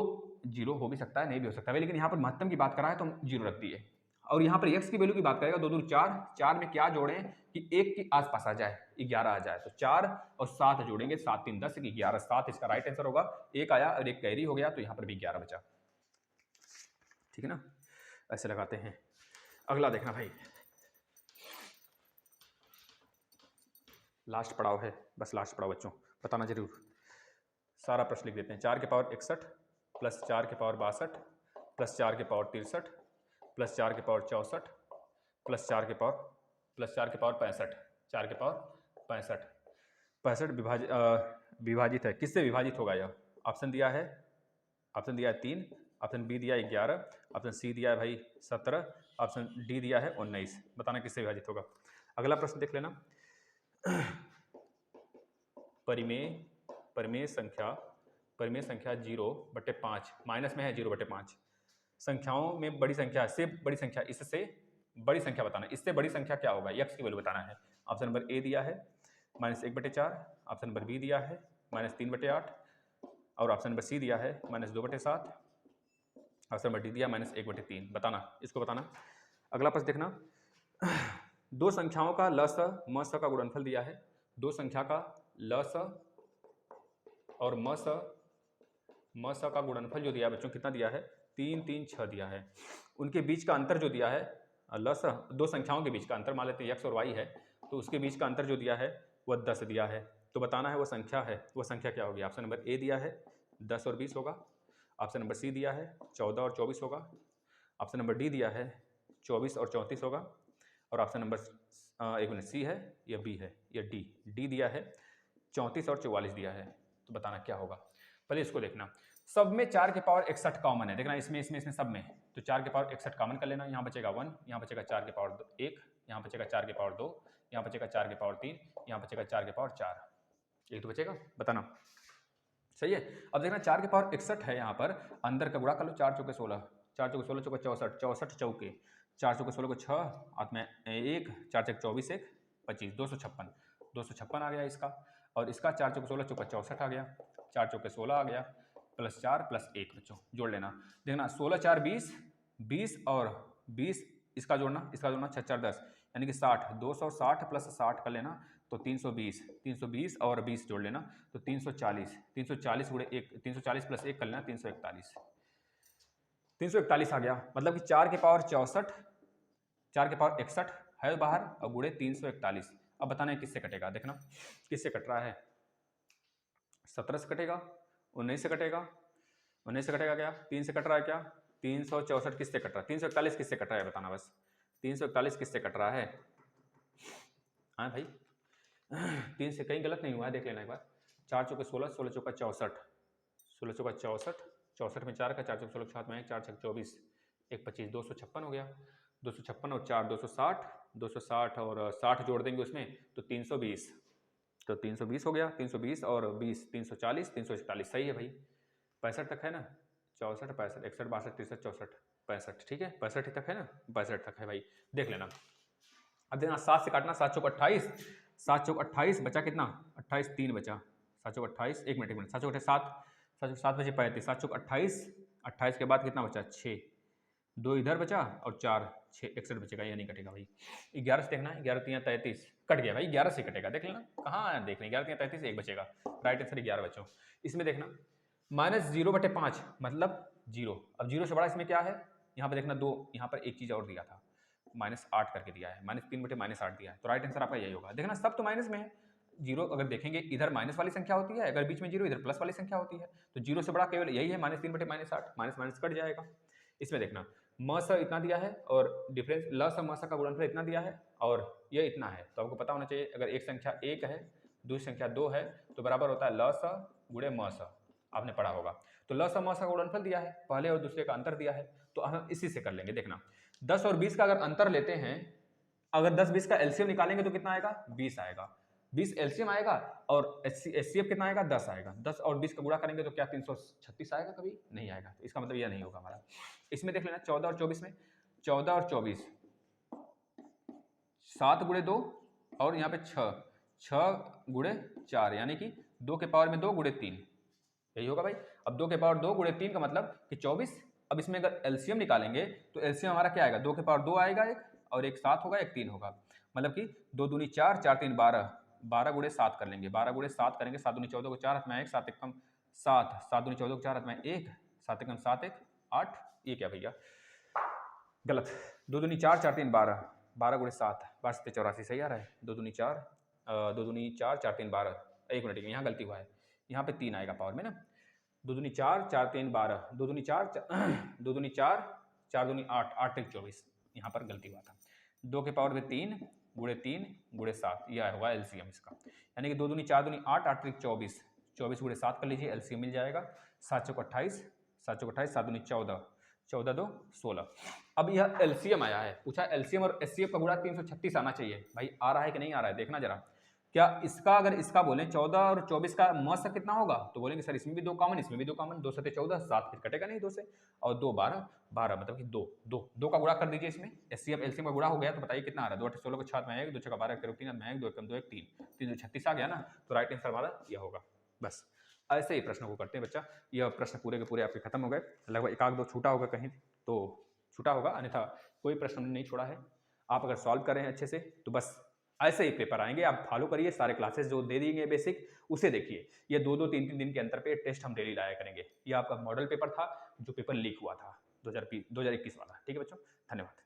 0 हो भी सकता है, नहीं भी हो सकता है, लेकिन यहाँ पर महत्तम की बात कर रहा है तो हम 0 रख दिए। और यहाँ पर x की वैल्यू की बात करेगा 2 2 4, 4 में क्या जोड़ें कि 1 के आसपास आ जाए, 11 आ जाए, तो 4 और 7 जोड़ेंगे, 7 3 10 11 7, इसका राइट आंसर होगा। 1 आया और 1 कैरी हो गया तो यहाँ पर भी 11 बचा। ठीक है ना, ऐसे लगाते हैं। अगला देखना भाई, लास्ट पड़ाव है, बस लास्ट पड़ाव बच्चों, बताना जरूर। सारा प्रश्न लिख देते हैं। 4 के पावर 61 प्लस 4 के पावर 62 प्लस 4 के पावर 63 प्लस 4 के पावर 64 प्लस 4 के पावर 65, 4 के पावर 65 विभाजित है, किससे विभाजित होगा यह? ऑप्शन दिया है 3, ऑप्शन बी दिया है 11, ऑप्शन सी दिया है भाई 17, ऑप्शन डी दिया है 19, बताना किससे विभाजित होगा। अगला प्रश्न देख लेना। परिमेय संख्या 0/5, माइनस में है 0/5, संख्याओं में बड़ी संख्या से बड़ी संख्या, इससे बड़ी संख्या बताना, इससे बड़ी संख्या क्या होगा, यक्स की वैल्यू बताना है। ऑप्शन नंबर ए दिया है -1/4, ऑप्शन नंबर बी दिया है -3/8, और ऑप्शन नंबर सी दिया है -2/7, ऑप्शन नंबर डी दिया -1/3। बताना, इसको बताना। अगला प्रश्न देखना, दो संख्याओं का ल स म स का गुणनफल दिया है। दो संख्या का ल स और म स का गुणनफल जो दिया है बच्चों, कितना दिया है? 3 3 6 दिया है। उनके बीच का अंतर जो दिया है ल स, दो संख्याओं के बीच का अंतर मान लेते हैं x और y है, तो उसके बीच का अंतर जो दिया है वह 10 दिया है। तो बताना है वो संख्या है, वो संख्या क्या होगी? ऑप्शन नंबर ए दिया है 10 और 20 होगा। ऑप्शन नंबर सी दिया है 14 और 24 होगा। ऑप्शन नंबर डी दिया है 24 और 34 होगा। और ऑप्शन नंबर एक मिनट, सी है या बी है या डी? डी दिया है 34 और 44 दिया है। तो बताना क्या होगा? पहले इसको देखना, सब में 4 के पावर 61 कॉमन है। देखना इसमें सब में, तो 4 के पावर 61 कॉमन कर लेना। यहाँ बचेगा 1, यहाँ बचेगा 4 के पावर 1, यहाँ बचेगा 4 के पावर 2, यहाँ बचेगा 4 के पावर 3, यहाँ बचेगा 4 के पावर 4। एक तो बचेगा, बताना। सही है। अब देखना 4 के पावर 61 है, यहाँ पर अंदर का गुणा कर लो। 4 चौके 16, 4 चौके 16 चौके 64, 64 चौके 4 चौके 16 को 6 हाथ में 1, 4 चौके 24 1 25, 256 आ गया इसका। और इसका 4 चौके 16 चौका 64 आ गया, 4 चौके 16 आ गया, प्लस 4 प्लस 1 बच्चों जोड़ लेना। देखना 16 4 20, 20 और 20 इसका जोड़ना, इसका जोड़ना 6 4 10, यानी कि 60, 260 प्लस 60 कर लेना तो 320, 320 और 20 जोड़ लेना तो 340, 340 गुणे 1, 340 प्लस 1 कर लेना 341, 341 आ गया। मतलब कि 4 के पावर 64, 4 के पावर 61 है बाहर और गुणे 341। अब बताना है किससे कटेगा? देखना किससे कट रहा है? 17 से कटेगा, 19 से कटेगा, 19 से कटेगा क्या? 3 से कट रहा है क्या? 364 किससे कट रहा है? 341 किससे कट रहा है? बताना बस, 341 किससे कट रहा है? हाँ भाई 3 से कहीं गलत नहीं हुआ है, देख लेना एक बार। 4 चौके 16, 16 चौका 64, 16 चौका 64, 64 में 4 का, 4 चौके 16 हाथ में 1, 4 छक 24, 1 25, 256 हो गया। 256 और 4 260, 260 और 60 जोड़ देंगे उसमें तो 320, तो 320 हो गया। 320 और 20 340, 341 सही है भाई। 65 तक है ना? 64 65 61 62 63 64 65, ठीक है 65 तक है ना? 65 तक है भाई, देख लेना। अब देखना 7 से काटना, 7 चौक 28, 7 चौक 28 बचा कितना? 28 3 बचा, 7 चौक 28, 1 मिनट 7 चौक 7, 7 चौक 7 बचे 35, 7 चौक 28, 28 के बाद कितना बचा? 6, 2 इधर बचा और 4 6 61 बचेगा, ये नहीं कटेगा भाई। 11 से देखना, 11 3 33 कट गया भाई, 11 से कटेगा, देख लेना कहाँ देख लें, 11 3 33 एक बचेगा, राइट आंसर 11 बच्चों। इसमें देखना -0/5 मतलब 0। अब 0 से बड़ा इसमें क्या है? यहाँ पर देखना 2, यहाँ पर एक चीज़ और दिया था, -8 करके दिया है, -3/-8 दिया है, तो राइट आंसर आपका यही होगा। देखना सब तो माइनस में है। 0 अगर देखेंगे इधर माइनस वाली संख्या होती है, अगर बीच में 0 इधर प्लस वाली संख्या होती है, तो 0 से बड़ा केवल यही है -3/-8, माइनस कट जाएगा। इसमें देखना म स इतना दिया है और डिफरेंस ल स म स का गुणनफल इतना दिया है और ये इतना है, तो आपको पता होना चाहिए अगर एक संख्या 1 है दूसरी संख्या 2 है तो बराबर होता है ल स गुणे म स, आपने पढ़ा होगा। तो ल स म स का गुणनफल दिया है, पहले और दूसरे का अंतर दिया है, तो हम इसी से कर लेंगे। देखना 10 और 20 का अगर अंतर लेते हैं, अगर 10 20 का एलसीएम निकालेंगे तो कितना आएगा? 20 आएगा, 20 एलसीएम आएगा और एचसीएफ कितना आएगा? 10 आएगा। 10 और 20 का गुणा करेंगे तो क्या 336 आएगा? कभी नहीं आएगा, तो इसका मतलब यह नहीं होगा हमारा। इसमें देख लेना 14 और 24 में, 14 और 24 7 गुणे 2 और यहाँ पे 6 गुणे 4 यानी कि 2 के पावर में 2 गुणे 3, यही होगा भाई। अब 2 के पावर 2 गुणे 3 का मतलब कि 24। अब इसमें अगर एलसीएम निकालेंगे तो एलसीएम हमारा क्या आएगा? 2 के पावर 2 आएगा एक, और एक 7 होगा, एक 3 होगा, मतलब कि 2 दूनी 4 4 3 12, 12 गुणे 7 कर लेंगे, 12 गुणे 7 करेंगे, 7 दूनी 14 को 4 हाथ में 1, 7 एकम 7, 7 दूनी 14 को 4 हाथ में 1, 7 एकम 7 1 8, ये क्या भैया गलत, 2 दूनी 4 4 3 12, 12 गुणे 7 12 7 84 सही आ रहा है। 2 दूनी 4 4 3 12, एक मिनट यहाँ गलती हुआ है, यहाँ पे 3 आएगा पावर में ना, 2 दूनी 4 4 3 12, 2 दूनी 4 2 दूनी 4 4 दूनी 8 8 3 24, यहाँ पर गलती हुआ था। 2 के पावर में 3 गुणे 3 गुणे 7, यह होगा एलसीएम इसका, यानी कि 2 दूनी 4 दूनी 8 8 3 24, 24 गुणे 7 कर लीजिए, एलसीएम मिल जाएगा 7 चौक 28, 7 चौक 28, 7 दूनी 14, 14 2 16। अब यह एलसीएम आया है, पूछा एलसीएम और एचसीएफ का गुणा 336 आना चाहिए भाई, आ रहा है कि नहीं आ रहा है देखना जरा। क्या इसका अगर इसका बोले 14 और 24 का मस कितना होगा, तो बोलेंगे सर इसमें भी 2 कॉमन, इसमें भी 2 कॉमन, 2 7 14 7 फिर कटेगा नहीं 2 से, और 2 12 12 मतलब कि 2 2 2 का गुणा कर दीजिए इसमें, एचसीएफ एलसीएम का गुणा हो गया तो बताइए कितना आ रहा है? 2 8 16 को 6 में 1, 2 6 12 3 में 1, 2 1 2 1 3 3 36 आ गया ना, तो राइट आंसर हमारा यह होगा। बस ऐसे ही प्रश्नों को करते हैं बच्चा। यह प्रश्न पूरे के पूरे आपके खत्म हो गए, लगभग एक आध दो छूटा होगा कहीं तो छूटा होगा, अन्यथा कोई प्रश्न नहीं छोड़ा है। आप अगर सॉल्व कर रहे हैं अच्छे से तो बस ऐसे ही पेपर आएंगे। आप फॉलो करिए, सारे क्लासेस जो दे देंगे बेसिक उसे देखिए। ये 2-2 3-3 दिन के अंतर पे टेस्ट हम डेली लाया करेंगे। ये आपका मॉडल पेपर था जो पेपर लीक हुआ था 2021 वाला। ठीक है बच्चों, धन्यवाद।